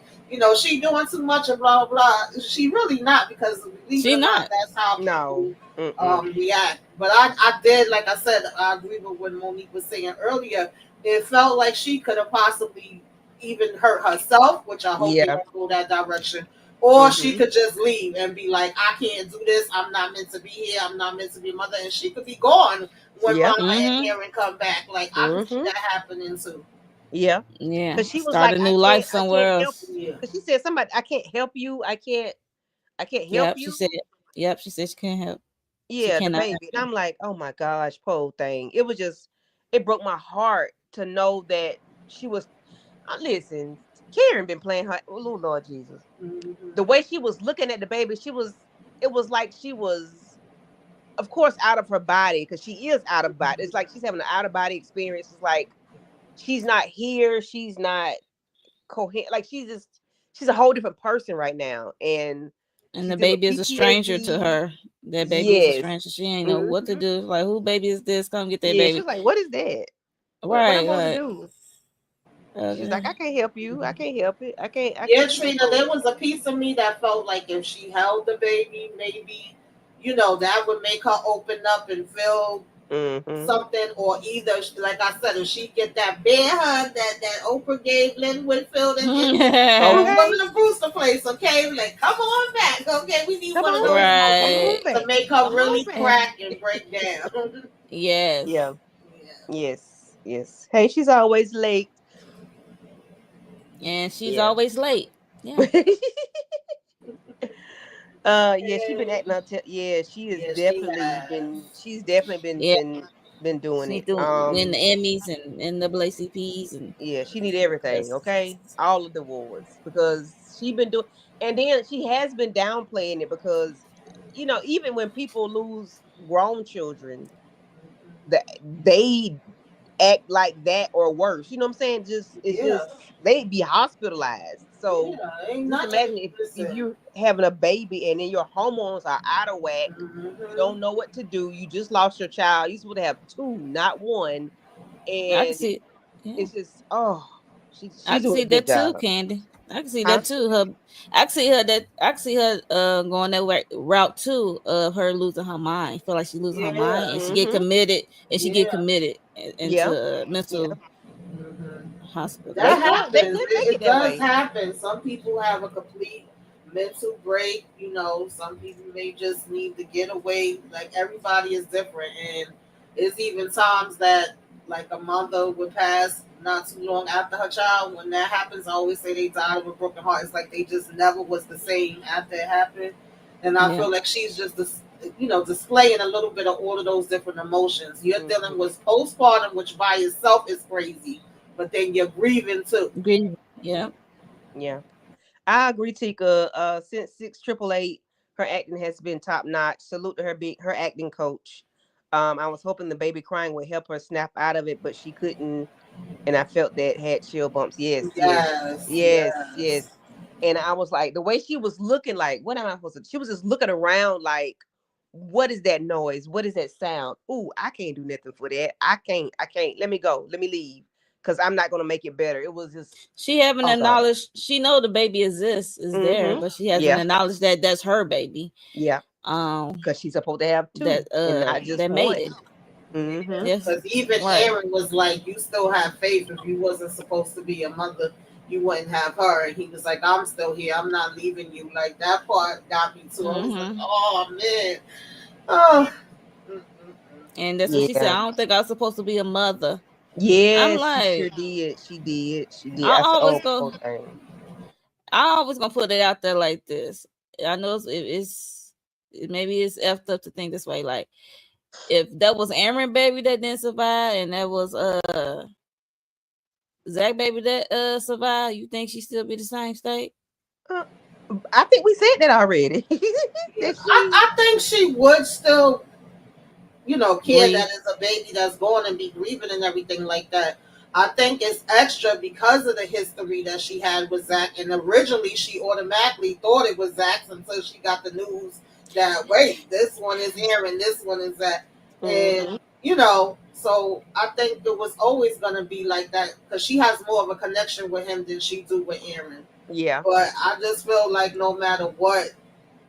she doing too much and blah blah, she really not, because believe it She or not, not. that's how people No. Mm-mm. react. But I did, like I said, I agree with what Monique was saying earlier. It felt like she could have possibly even hurt herself, which I hope they Yeah. don't go that direction. Or she Mm-hmm. could just leave and be like, I can't do this. I'm not meant to be here. I'm not meant to be a mother. And she could be gone when Yeah. Mama and Mm-hmm. Aaron come back. Like, I could see Mm-hmm. that happening too. Yeah. Yeah. Cause she was Start like, a new life I somewhere can't help else. you. Yeah. Cause she said somebody, I can't help you. I can't help Yep. She you. said. Yep. She said she can't help. She Yeah, the cannot help baby. And you. I'm like, oh my gosh, poor thing. It was just, it broke my heart to know that she was. Listen, Karen been playing her. Oh Lord Jesus, the Mm-hmm. way she was looking at the baby, she was. It was like she was, of course, out of her body because she is out of body. It's like she's having an out of body experience. It's like she's not here. She's not coherent. Like she's a whole different person right now, and And she's the dealing baby is with a stranger to PTSD. her. That baby is a Yes. stranger. She ain't know what to Hmm. do. Like, who baby is this? Come get that Yeah, she baby. was like, "What is that? What I'm Right, supposed to right. do?" She's like, Okay. "I can't help you. I can't help it. I Yeah, can't do nothing Trina, for there it." was a piece of me that felt like if she held the baby, maybe, that would make her open up and feel Hmm. something, or either, like I said, if she get that bear hug that Oprah gave Lynn Whitfield in Okay, Women of Brewster Place, okay? Like, come on back, okay? We need come one of on those back. Come moments Right. on to back. make her Come on really back. crack and break down. Yes. Yeah. Yes. Yes. Hey, she's always late. And she's Yeah. always late. Yeah. Yeah, she been acting up. Yeah, she has Yeah, she definitely has. been. She's definitely Yeah. been She doing need it. to win the Emmys and NAACPs and Yeah, she need everything. yes. Okay, all of the awards because she been doing, and then she has been downplaying it because, even when people lose grown children, that they act like that or worse. You know what I'm saying? Just it's Yeah, just they be hospitalized. So yeah, ain't just nothing. imagine if Listen. you're having a baby and then your hormones are out of whack. You Hmm. don't know what to do. You just lost your child. You supposed to have two, not one. I can And see yeah. it's just I she's can doing see a good that too, job. Candy. I can see Huh? that too. I can see her going that route too of her losing her mind. Feel like she losing her mind Yeah, and Mm-hmm. she get yeah. committed Yeah. into Yeah. mental Hmm. hospital. They That could they happens. could make it It that does way. happen. Some people have a complete mental break. Some people may just need to get away. Like, everybody is different, and it's even times that, like, a mother would pass not too long after her child. When that happens, I always say they died of a broken heart. It's like they just never was the same after it happened, and I Yeah. feel like she's just this. Displaying a little bit of all of those different emotions. You're dealing Mhm. with postpartum, which by itself is crazy, but then you're grieving too. Agree. Yeah. Yeah. I agree, Tika. Since 688, her acting has been top notch. Salute to her acting coach. I was hoping the baby crying would help her snap out of it, but she couldn't, and I felt that had chill bumps. Yes, yes, Yes, yes, yes. yes. And I was like, the way she was looking, like, what am I supposed to? She was just looking around, like, what is that noise? What is that sound? Ooh, I can't do nothing for that. I can't. I can't. Let me go. Let me leave, because I'm not gonna make it better. It was just, She haven't oh god. acknowledged she know the baby is there, Mm-hmm. but she hasn't Yeah. acknowledged that that's her baby. Yeah. Um Because she's supposed to have two and not just that made one. it. Mm-hmm. Yes. Because even Right. Aaron was like, you still have faith. If you wasn't supposed to be a mother, you wouldn't have her. And he was like, I'm still here. I'm not leaving you. Like, that part got me too. I was like, Mm-hmm. oh, man. Oh. Mm-mm-mm. And that's what she said. Yeah. I don't think I was supposed to be a mother. I'm Yes, she sure like, did. She did. She did. I I said, always oh, go. poor thing. I always gonna put it out there like this. I know maybe it's effed up to think this way. Like, if that was Aaron baby that didn't survive, and that was Zach baby that survived, you think she still be the same state? Uh, I think we said that already. Yeah. That she. I think she would still, care that Grieve. it's a baby that's going and be grieving and everything like that. I think it's extra because of the history that she had with Zach. And originally, she automatically thought it was Zach's until she got the news that, wait, this one is Aaron, this one is Zach. Mm-hmm. And, so I think it was always going to be like that because she has more of a connection with him than she do with Aaron. Yeah. But I just feel like no matter what,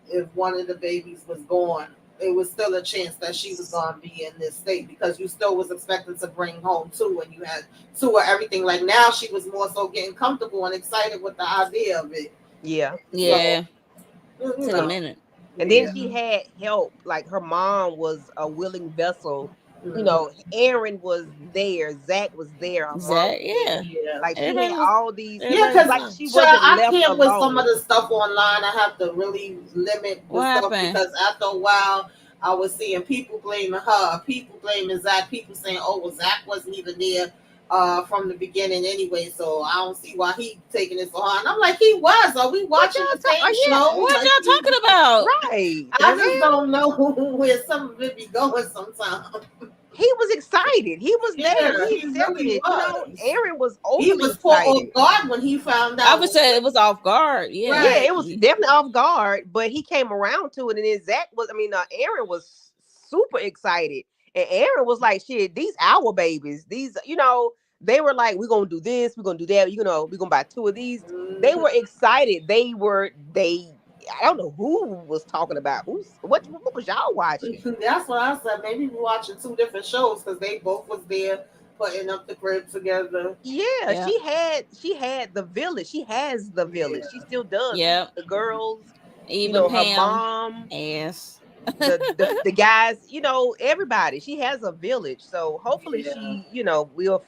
if one of the babies was gone, it was still a chance that she was going to be in this state because you still was expecting to bring home two and you had two or everything. Like, now she was more so getting comfortable and excited with the idea of it. Yeah. Yeah. So, Yeah. you Took a know, minute. And then yeah. she had help. Like her mom was a willing vessel. Mhm. Aaron was there. Zach was there. Her mom Zach, was there. yeah. Yeah. Like she had Everybody was all these. Yeah, everybody was because Like there. she child, wasn't I left can't with some of alone. the stuff online. I have to really limit the What stuff happened? because after a while, I was seeing people blaming her, people blaming Zach, people saying, "Oh, well, Zach wasn't even there from the beginning anyway, so I don't see why he taking it so hard." And I'm like, he was. Are we What watching y'all the same Yeah. show? What Like, y'all talking about? Right. The I just hell. don't know where some of it be going sometimes. he was excited. He was there. Yeah, He he accepted really it. You know, was. Aaron was He overly was caught excited. off guard when he found I out. would say it was off guard. Yeah. Yeah, Right. it was definitely off guard, but he came around to it, and then Zach was. I mean, Aaron was super excited, and Aaron was like, "Shit, these our babies. These, you know." They were like, "We're gonna do this. We're gonna do that. You know, we're gonna buy 2 of these." They Mhm. were excited. They. I don't know who was talking about. What was y'all watching? That's what I said. Maybe we're watching 2 different shows because they both was there putting up the crib together. Yeah, Yeah. she had the village. She has the village. She Yeah. still does. Yeah. The girls, Even her Pam. mom, Yes. the guys, everybody. She has a village. So hopefully Yeah. she, will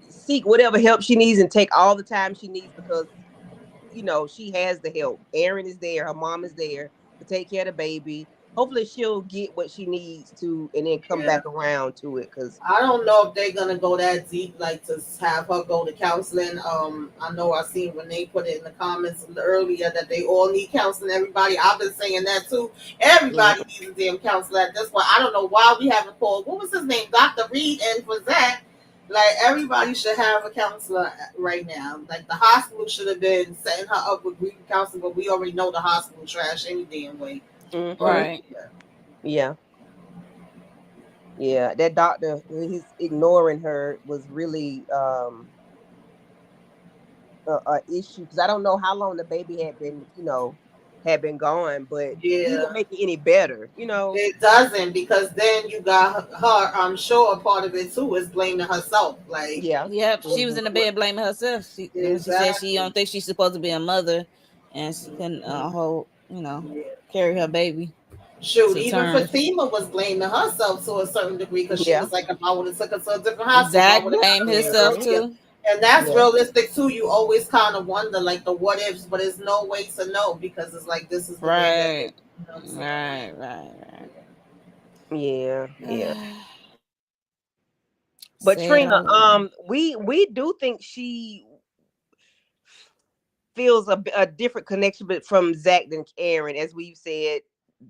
seek whatever help she needs and take all the time she needs because she has the help. Aaron is there, her mom is there to take care of the baby. Hopefully she'll get what she needs to and then come Yeah. back around to it because I don't know if they're gonna go that deep, like to have her go to counseling. I know I seen when they put it in the comments earlier that they all need counseling. Everybody, I've been saying that too. Everybody needs a damn counselor at this point. I don't know why we haven't called. What was his name, Dr. Reed, and for Zach. Like everybody should have a counselor right now. Like the hospital should have been setting her up with grief counseling, but we already know the hospital trash any damn way. But Right. yeah. Yeah, that doctor, he's ignoring her was really a issue because I don't know how long the baby had been gone, but he didn't yeah. make it any better. It doesn't because then you got her. I'm sure a part of it too is blaming herself. Like Yeah. Yep. She was Hmm. in the bed blaming herself. When she said she exactly. don't think she's supposed to be a mother, and she couldn't hold, Yeah. carry her baby Shoot, to even term. Fatima was blaming herself to a certain degree because she Yeah. was like, if I would have took her to a different hospital, I Zach would have got blamed her more himself Hmm. money. too. And that's Yeah. realistic too. You always kind of wonder like the what ifs, but there's no way to know because it's like this is the way that Right. they. So Right. Right. Yeah. Yeah. Right. But Say it Trina, all over. we do think she feels a different connection from Zach than Aaron, as we've said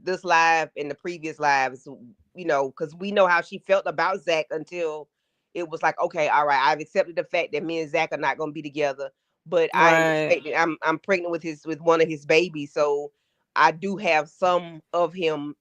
this live and the previous lives, because we know how she felt about Zach until it was like, okay, all right, I've accepted the fact that me and Zach are not going to be together, but I am Right. expecting, I'm pregnant with one of his babies, so I do have some of him.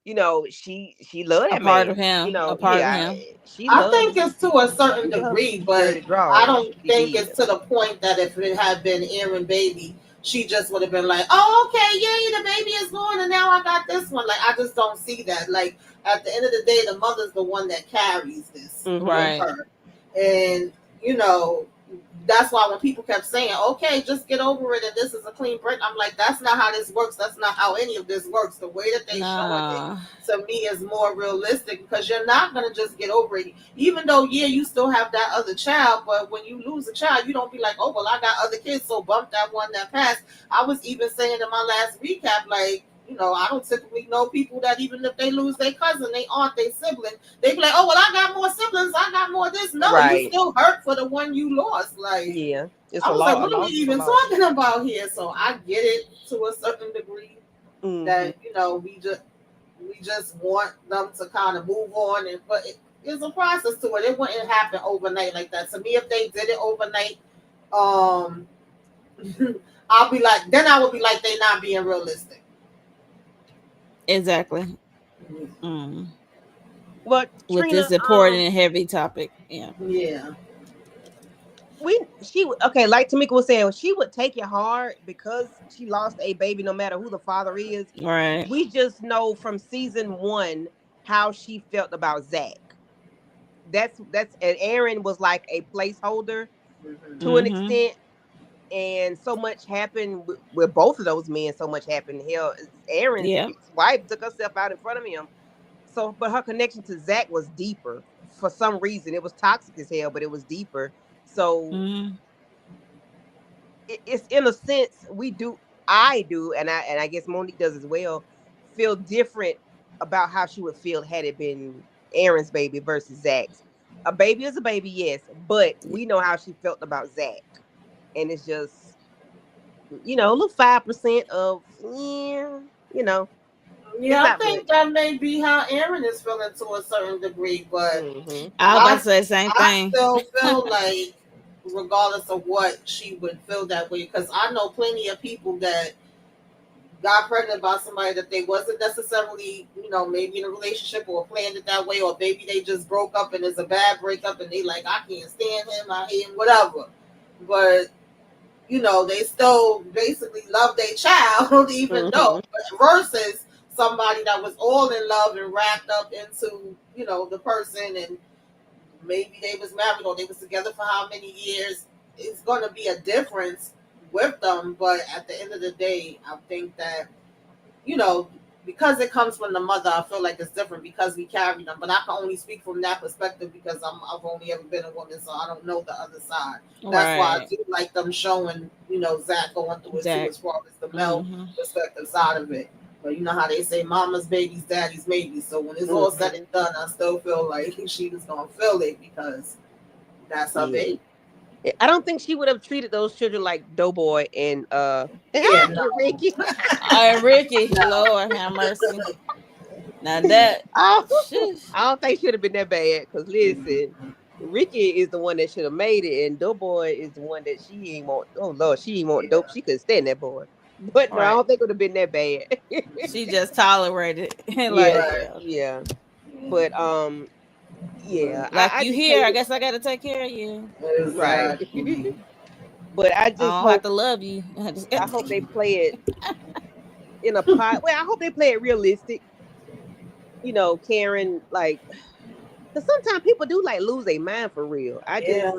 She loved A that part man. of him. A part of Yeah, him. she I loved think it's to a certain she loved degree, but Dirty I Draws. don't She think did. it's to the point that if it had been Aaron baby, she just would have been like, "Oh, okay, yay, the baby is born, and now I got this one." Like I just don't see that. Like at the end of the day, the mother's the one that carries this with Hmm. Right. her, and you know that's why when people kept saying, "Okay, just get over it," and this is a clean break, I'm like, that's not how this works. That's not how any of this works. The way that they showing it Nah. to me is more realistic because you're not gonna just get over it. Even though, yeah, you still have that other child, but when you lose a child, you don't be like, "Oh well, I got other kids, so bump that one that passed." I was even saying in my last recap, like, I don't typically know people that even if they lose their cousin, they aunt, their sibling, they be like, "Oh well, I got more siblings, I got more of this." No, you Right. still hurt for the one you lost. Like Yeah. It's I a was like, law. A what are we loss is a even loss. talking about here? So I get it to a certain degree Hmm. that we just want them to kind of move on, but it's a process to it. It wouldn't happen overnight like that. To me, if they did it overnight, um, then I would be like, they not being realistic. Exactly. Mm. But With Trina, this important and heavy topic. Yeah. Yeah, okay, like Tamika was saying, she would take it hard because she lost a baby, no matter who the father is. Right. We just know from season one how she felt about Zach. And Aaron was like a placeholder to an Mm-hmm. extent, and so much happened with both of those men. So much happened. Hell, Aaron's Yeah. ex-wife took herself out in front of him. So, but her connection to Zach was deeper for some reason. It was toxic as hell, but it was deeper. So Mm-hmm. it's in a sense I do, and I guess Monique does as well, feel different about how she would feel had it been Aaron's baby versus Zach's. A baby is a baby, yes, but we know how she felt about Zach, and it's just a little 5% of, yeah. Yeah, I think that may be how Aaron is feeling to a certain degree, but I was about to say the same I thing. still feel like, regardless of what, she would feel that way because I know plenty of people that got pregnant by somebody that they wasn't necessarily, maybe in a relationship or planned it that way, or maybe they just broke up and it's a bad breakup and they like, I can't stand him, I hate him, whatever. But they still basically love their child, even though, versus somebody that was all in love and wrapped up into, the person, and maybe they was married or they was together for how many years. It's going to be a difference with them, but at the end of the day, I think that, you know, because it comes from the mother, I feel like it's different because we carry them. But I can only speak from that perspective because I've only ever been a woman, so I don't know the other side. That's why I do like them showing, Zach going through it too, as far as the male perspective side of it. But you know how they say mama's baby's daddy's baby. So when it's all said and done, I still feel like she was gonna feel it because that's her baby. I don't think she would have treated those children like Doughboy and Ricky. Ricky, Lord have mercy. Now that I don't think she would have been that bad. Because listen, Ricky is the one that should have made it, and Doughboy is the one that she ain't want. Oh Lord, she ain't want dope. She couldn't stand that boy. But no, I don't think it would have been that bad. She just tolerated. Yeah. But yeah. Like I you just here, I guess I gotta take care of you. Right. But I just don't hope have to love you. I hope they play it in a pot. Well, I hope they play it realistic. Karen, like, because sometimes people do like lose their mind for real. I had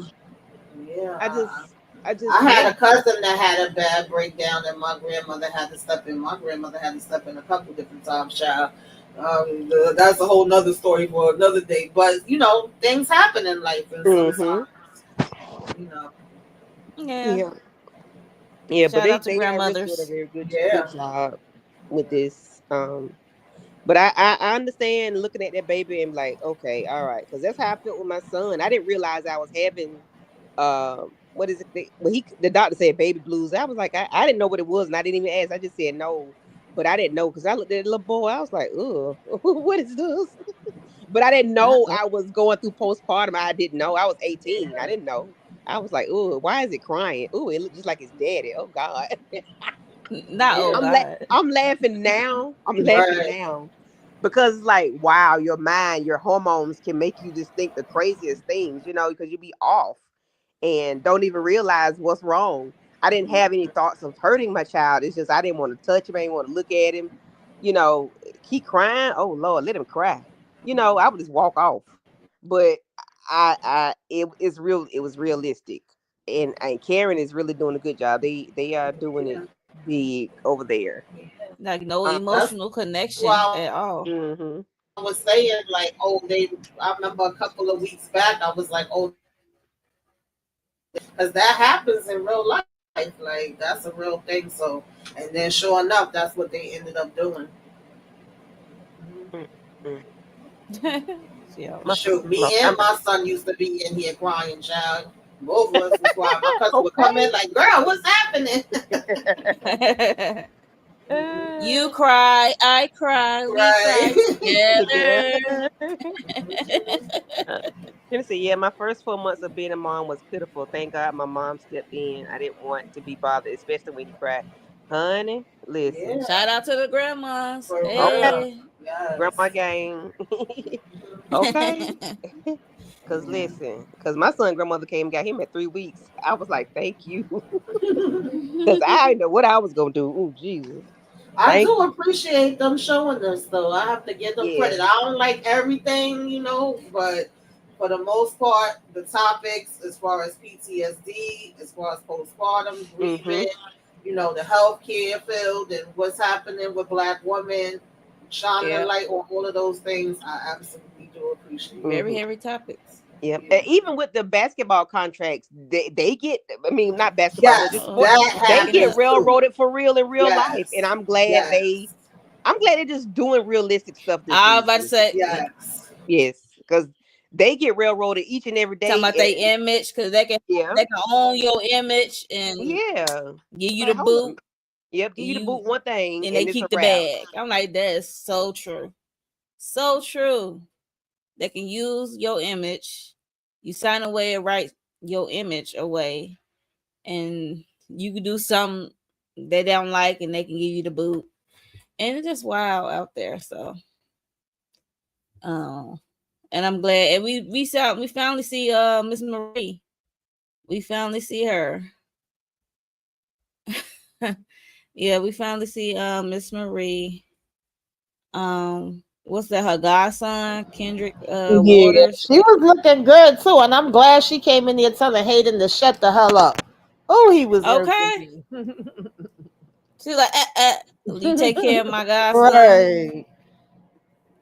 a cousin that had a bad breakdown, and my grandmother had to step in. My grandmother had to step in a couple different times, child. That's a whole nother story for another day. But things happen in life, and sometimes, Yeah, but Shout out to they are really doing a grandmothers. very good job with this. But I understand looking at that baby and like, okay, all right, because that's how I felt with my son. I didn't realize I was having, what is it? The doctor said baby blues. I was like, I didn't know what it was, and I didn't even ask. I just said no, but I didn't know because I looked at the little boy. I was like, oh, what is this? But I didn't know I was going through postpartum. I didn't know. I was 18. I didn't know. I was like, oh, why is it crying? Oh, it looks just like his daddy. Oh God. I'm laughing now. I'm laughing now because it's like, wow, your mind, your hormones can make you just think the craziest things, because you be off and don't even realize what's wrong. I didn't have any thoughts of hurting my child. It's just I didn't want to touch him. I didn't want to look at him. Keep crying. Oh Lord, let him cry. I would just walk off. But it's real. It was realistic, and Karen is really doing a good job. They are doing it big over there. Like no emotional connection at all. I was saying like, I remember a couple of weeks back, I was like, oh, because that happens in real life. Like that's a real thing. So, and then sure enough, that's what they ended up doing. Shoot, me and my son used to be in here crying, child. Both of us was crying. My cousin would come in like, "Girl, what's happening?" You cry, I cry, we cry together. Let me see. Yeah, my first 4 months of being a mom was pitiful. Thank God my mom stepped in. I didn't want to be bothered, especially when he cried. Honey, listen. Shout out to the grandmas. Okay. Hey. Grandma gang. Okay. Because my son grandmother came and got him at 3 weeks. I was like, thank you. Because I didn't know what I was going to do. Oh, Jesus. I do appreciate them showing us, though. I have to give them credit. I don't like everything, but for the most part, the topics as far as PTSD, as far as postpartum, grieving, the healthcare field and what's happening with Black women, shining light on all of those things, I absolutely do appreciate. Very heavy topics. Yeah. Even with the basketball contracts, they get, I mean, not basketball, just sports, they get railroaded for real in real life. And I'm glad they're just doing realistic stuff. I was about to say, yes, because they get railroaded each and every day. Talking about their image, because they can own your image and give you the boot. Yep, give you the boot one thing and they and it's a keep the wrap. bag. I'm like, that is so true. So true. They can use your image. You sign away and write your image away, and you can do something they don't like, and they can give you the boot. And it's just wild out there. So, and I'm glad. And we finally see Miss Marie. We finally see her. Yeah, we finally see Miss Marie. What's that? Her godson, Kendrick Yeah, Waters. she was looking good too, and I'm glad she came in there telling Hayden to shut the hell up. Oh, he was Okay. irking She's like, you take care of my me. godson. Right.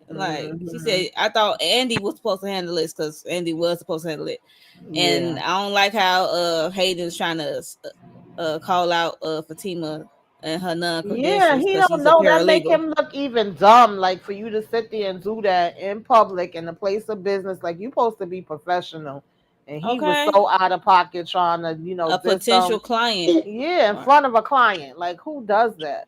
Like she Mhm. said, I thought Andy was supposed to handle this because Andy was supposed to handle it. And Yeah. I don't like how Hayden's trying to call out Fatima and her Yeah, non-credentials he because don't she's a know. That make paralegal. him look even dumb. Like for you to sit there and do that in public in a place of business, like you supposed to be professional. And he was Okay. so out of pocket trying to, A just potential client. yeah, in front of a client. Like who does that?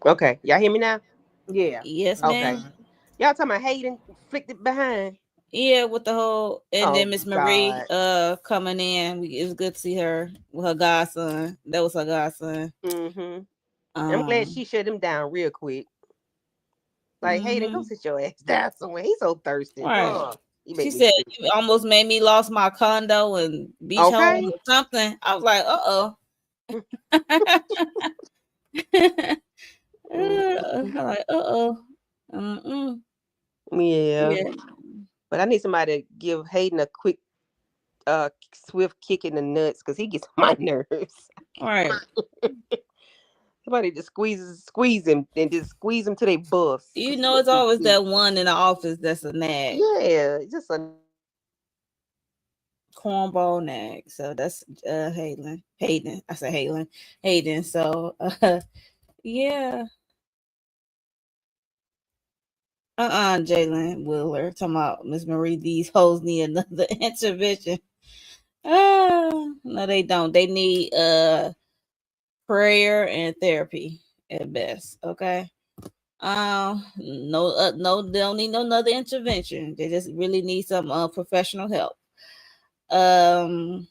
Okay, y'all hear me now? Yeah. Yes, Okay. ma'am. Y'all talking about Hayden flicked it behind? Yeah, with the whole and Oh then Miss Marie God. coming in. It was good to see her with her godson. That was her godson. Mm-hmm. I'm glad Um she shut him down real quick. Like Hayden, go mhm. sit your ass down somewhere. He's so thirsty. Right. He She make me said sick. it almost made me lost my condo and beach home Okay. or something. I was like, I'm Mhm. like, uh-oh. Mm-mm. Yeah. Yeah. But I need somebody to give Hayden a quick swift kick in the nuts because he gets on my nerves. All right. Somebody just squeeze him, and just squeeze him to they buffs. You Cause know, it's always that one in the office that's a nag. yeah, just a Cornball nag. So that's Hayden. Hayden. I said Hayden. Hayden. So yeah. Jalen Wheeler talking about Miss Marie. These hoes need another intervention. No, they don't. They need prayer and therapy at best. Okay. No, they don't need no another intervention. They just really need some professional help. Um,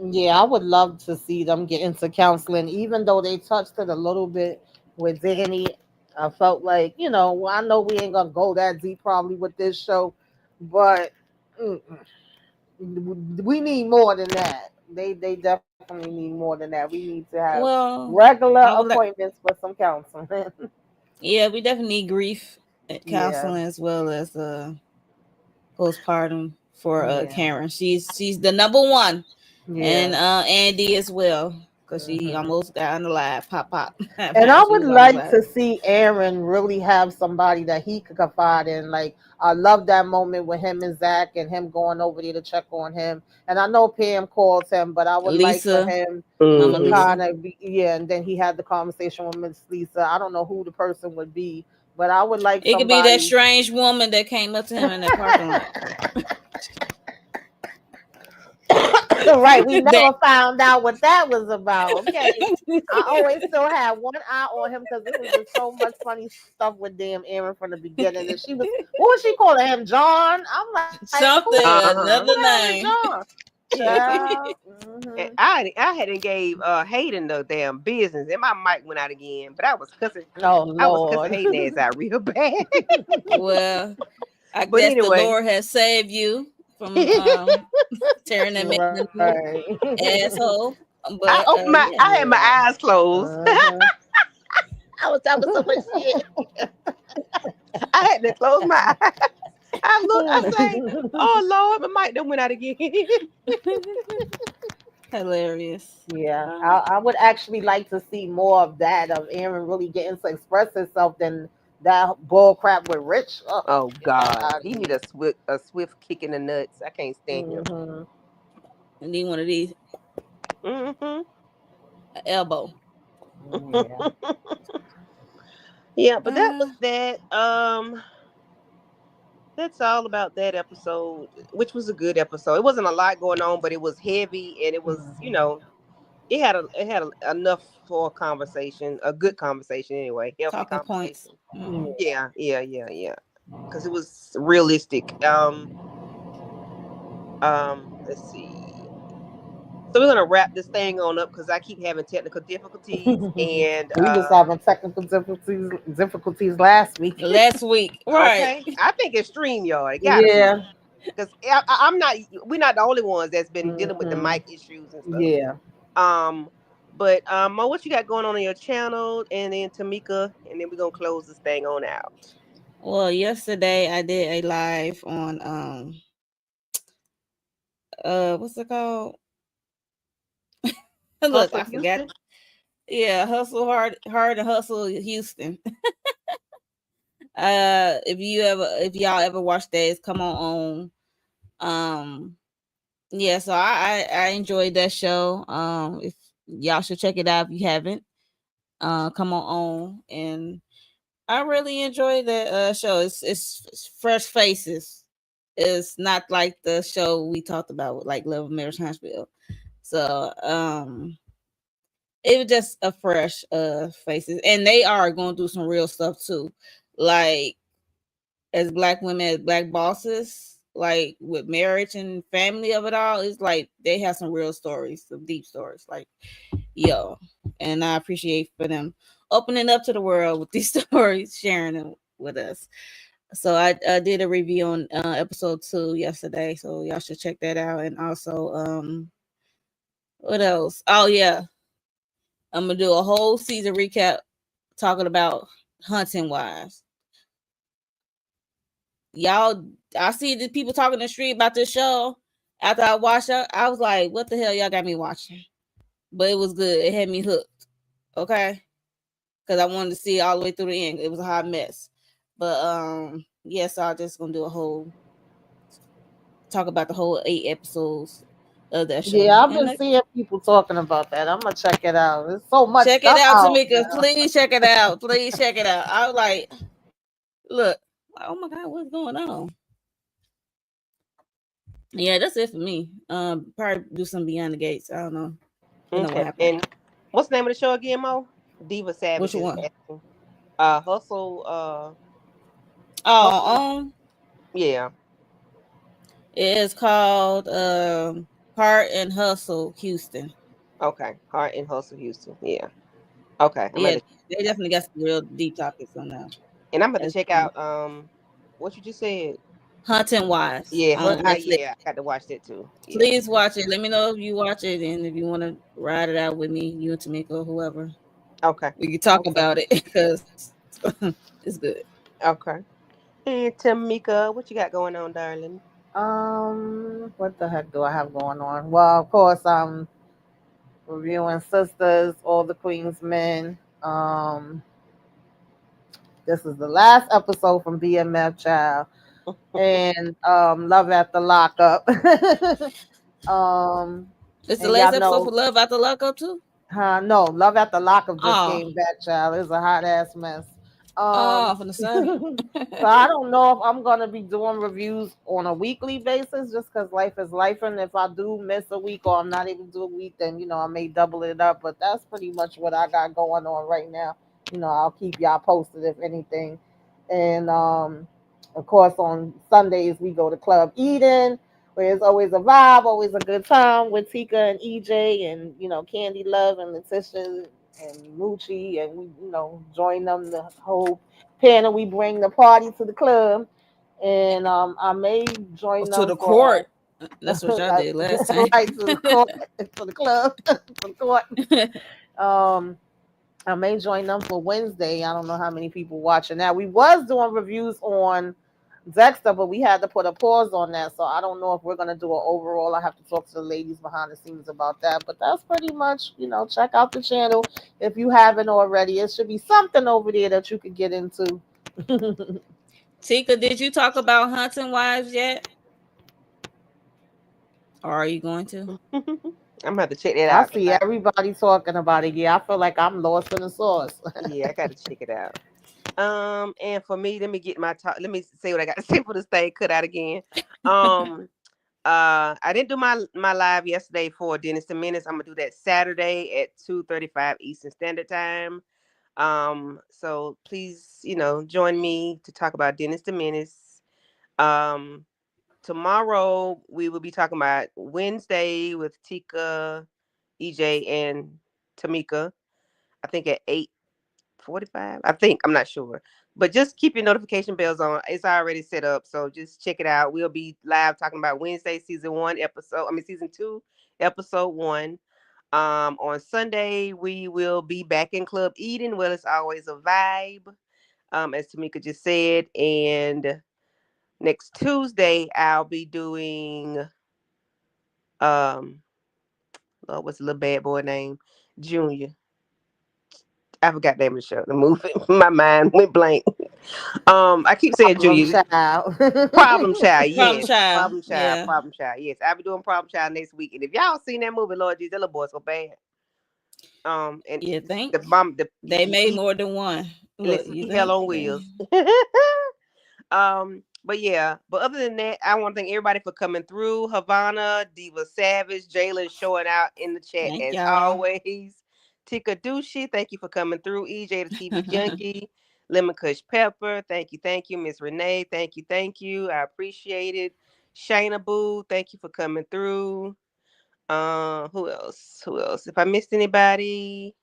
Yeah, I would love to see them get into counseling, even though they touched it a little bit with Danny. I felt like, I know we ain't gonna go that deep probably with this show, but we need more than that. They definitely need more than that. We need to have well, regular I would like. appointments for some counseling. Yeah, we definitely need grief Yeah, counseling as well as postpartum for yeah, Karen. She's the number one, and yeah. Andy as well because she Hmm. almost got unalive. Pop pop. And I She would was like unalive. to see Aaron really have somebody that he could confide in. Like I love that moment with him and Zach and him going over there to check on him. And I know Pam calls him, but I would like for Lisa, him Mama to mm-hmm. kind Lisa. of be, yeah. And then he had the conversation with Miss Lisa. I don't know who the person would be, but I would like It could be that somebody. strange woman that came up to him in that parking lot. Right, we That never found out what that was about. Okay, I always still had one eye on him because it was just so much funny stuff with damn Aaron from the beginning. And she was, what was she calling him, John? I'm like, something, who the Uh-huh. another hell is name. John? Child. And Hmm. I hadn't gave Hayden the damn business, and my mic went out again. But Oh I was cussing Lord. Hayden ass out real bad. Well, I But guess the anyway, Lord has saved you from tearing that man a new Right. asshole. But yeah. I had my Yeah. eyes closed. Uh-huh. I was talking so much shit. I had to close my eyes. I look, I say, "Oh Lord, my mic done went out again." Hilarious. Yeah, I would actually like to see more of that, of Aaron really getting to express himself than that bull crap with Rich. Oh, Oh get that God, out of he need here. a swift kick in the nuts. I can't stand him. Hmm. I need one of these Hmm. elbow. Yeah. Yeah, but that Uh, was that. that's all about that episode, which was a good episode. It wasn't a lot going on, but it was heavy, and it was, enough for a conversation, a good conversation anyway, healthy Talking points. conversation. Mhm. Yeah. Because it was realistic. Let's see. So we're gonna wrap this thing on up because I keep having technical difficulties, and We was having technical difficulties last week. Last week, right? okay, I think it's StreamYard. It gotta be Yeah. because I'm not. We're not the only ones that's been dealing with the Hmm. mic issues and stuff. Yeah. Um, but Mo, what you got going on your channel, and then Tamika, and then we're gonna close this thing on out. Well, yesterday I did a live on what's it called? Look, Hustle I forgot. Houston. Yeah, hustle hard and hustle Houston. If y'all ever watched that, it's come on. Yeah, so I enjoyed that show. If y'all should check it out if you haven't. Come on, and I really enjoyed that show. It's fresh faces. It's not like the show we talked about with like Love of Marriage Huntsville. So it was just a fresh faces, and they are going through some real stuff too, like as black women, as black bosses, like with marriage and family of it all. It's like they have some real stories, some deep stories, like yo, and I appreciate for them opening up to the world with these stories, sharing them with us. So I did a review on episode 2 yesterday, so y'all should check that out. And also, what else? Oh yeah, I'm gonna do a whole season recap talking about Hunting Wives. Y'all, I see the people talking in the street about this show. After I watched it, I was like, "What the hell, y'all got me watching?" But it was good. It had me hooked. Okay, because I wanted to see it all the way through the end. It was a hot mess, but yes, I'm just gonna do a whole talk about the whole 8 episodes of that show. Yeah, I've And been seeing people talking about that. I'm gonna check it out. There's so much check it stuff out, out Tamika. now. Please check it out. Please check it out. I was like, look, oh my god, what's going on? Yeah, that's it for me. Probably do some Beyond the Gates. I don't know. You know what Okay, happened? and what's the name of the show again, Mo? Diva Which Savage is one? asking. Hustle. Hustle. Oh, Yeah. it is called Heart and Hustle Houston. Okay. Heart and Hustle Houston. Yeah. Okay. Yeah, they definitely got some real deep topics on that. I'm about to That's check out what you just said. Hunting Wives Yeah, on Netflix. yeah, I got to watch that too. Yeah. Please watch it. Let me know if you watch it, and if you want to ride it out with me, you and Tamika or whoever, Okay. we can talk Okay. about it because it's good. Okay. And Tamika, what you got going on, darling? What the heck do I have going on? Well, of course, I'm reviewing Sisters, All the Queen's Men. This is the last episode from BMF Child, and Love at the Lockup. um, It's the and last y'all episode for know, Love After Lockup too. no, Love at the Lockup just Oh, came back, child. It's a hot ass mess. from the side. So I don't know if I'm gonna be doing reviews on a weekly basis, just because life is life, and if I do miss a week or I'm not able to do a week, then I may double it up. But that's pretty much what I got going on right now. I'll keep y'all posted if anything. And of course, on Sundays we go to Club Eden, where it's always a vibe, always a good time with Tika and EJ, and Candy Love and Letitia and Moochie, and we join them the whole panel. We bring the party to the club, and I may join To them the for court. That's what y'all did last time. right to the court, to the club, to the court. Um, I may join them for Wednesday. I don't know how many people watching that. We was doing reviews on Dexter, but we had to put a pause on that. So I don't know if we're gonna do an overall. I have to talk to the ladies behind the scenes about that. But that's pretty much, check out the channel if you haven't already. It should be something over there that you could get into. Tika, did you talk about Hunting Wives yet? Or are you going to? I'm gonna have to check that I out. see everybody talking about it. Yeah, I feel like I'm lost in the sauce. Yeah, I got to check it out. And for me, let me get my talk. Let me say what I got to say for this thing cut out again. Um, I didn't do my live yesterday for Dennis the Menace. I'm gonna do that Saturday at 2:35 Eastern Standard Time. So please, join me to talk about Dennis the Menace. Um, Tomorrow we will be talking about Wednesday with Tika, EJ, and Tamika. I think at 8:45. I think, I'm not sure. But just keep your notification bells on. It's already set up, so just check it out. We'll be live talking about Wednesday season 2, episode 1. On Sunday we will be back in Club Eden. Well, it's always a vibe. As Tamika just said, and next Tuesday I'll be doing what's the little bad boy name? Junior. I forgot the name of the show. The movie. My mind went blank. I keep saying Problem Junior. child. Problem Child. Problem Yes. child. Problem Child. Yeah. Problem Child. Yes. I'll be doing Problem Child next week. And if y'all seen that movie, Lord Jesus, that little boy's so bad. And You think the mom, they made more than one? Look, listen, you he hell think? on wheels. But yeah, but other than that, I want to thank everybody for coming through. Havana, Diva Savage, Jayla showing out in the chat Thank as y'all. always. Tika Dushi, thank you for coming through. EJ the TV Junkie, Lemon Kush Pepper, thank you, Miss Renee, thank you. I appreciate it. Shayna Boo, thank you for coming through. Who else? Who else? If I missed anybody,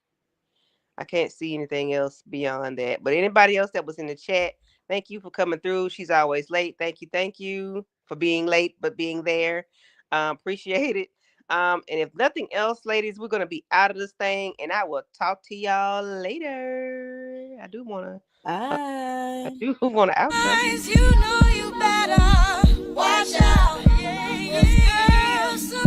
I can't see anything else beyond that. But anybody else that was in the chat, thank you for coming through. She's always late. Thank you for being late but being there. Appreciate it. And if nothing else, ladies, we're gonna be out of this thing, and I will talk to y'all later. I do wanna. I Bye. do want to outro. You know you better watch out. Yeah, yeah. This girl's so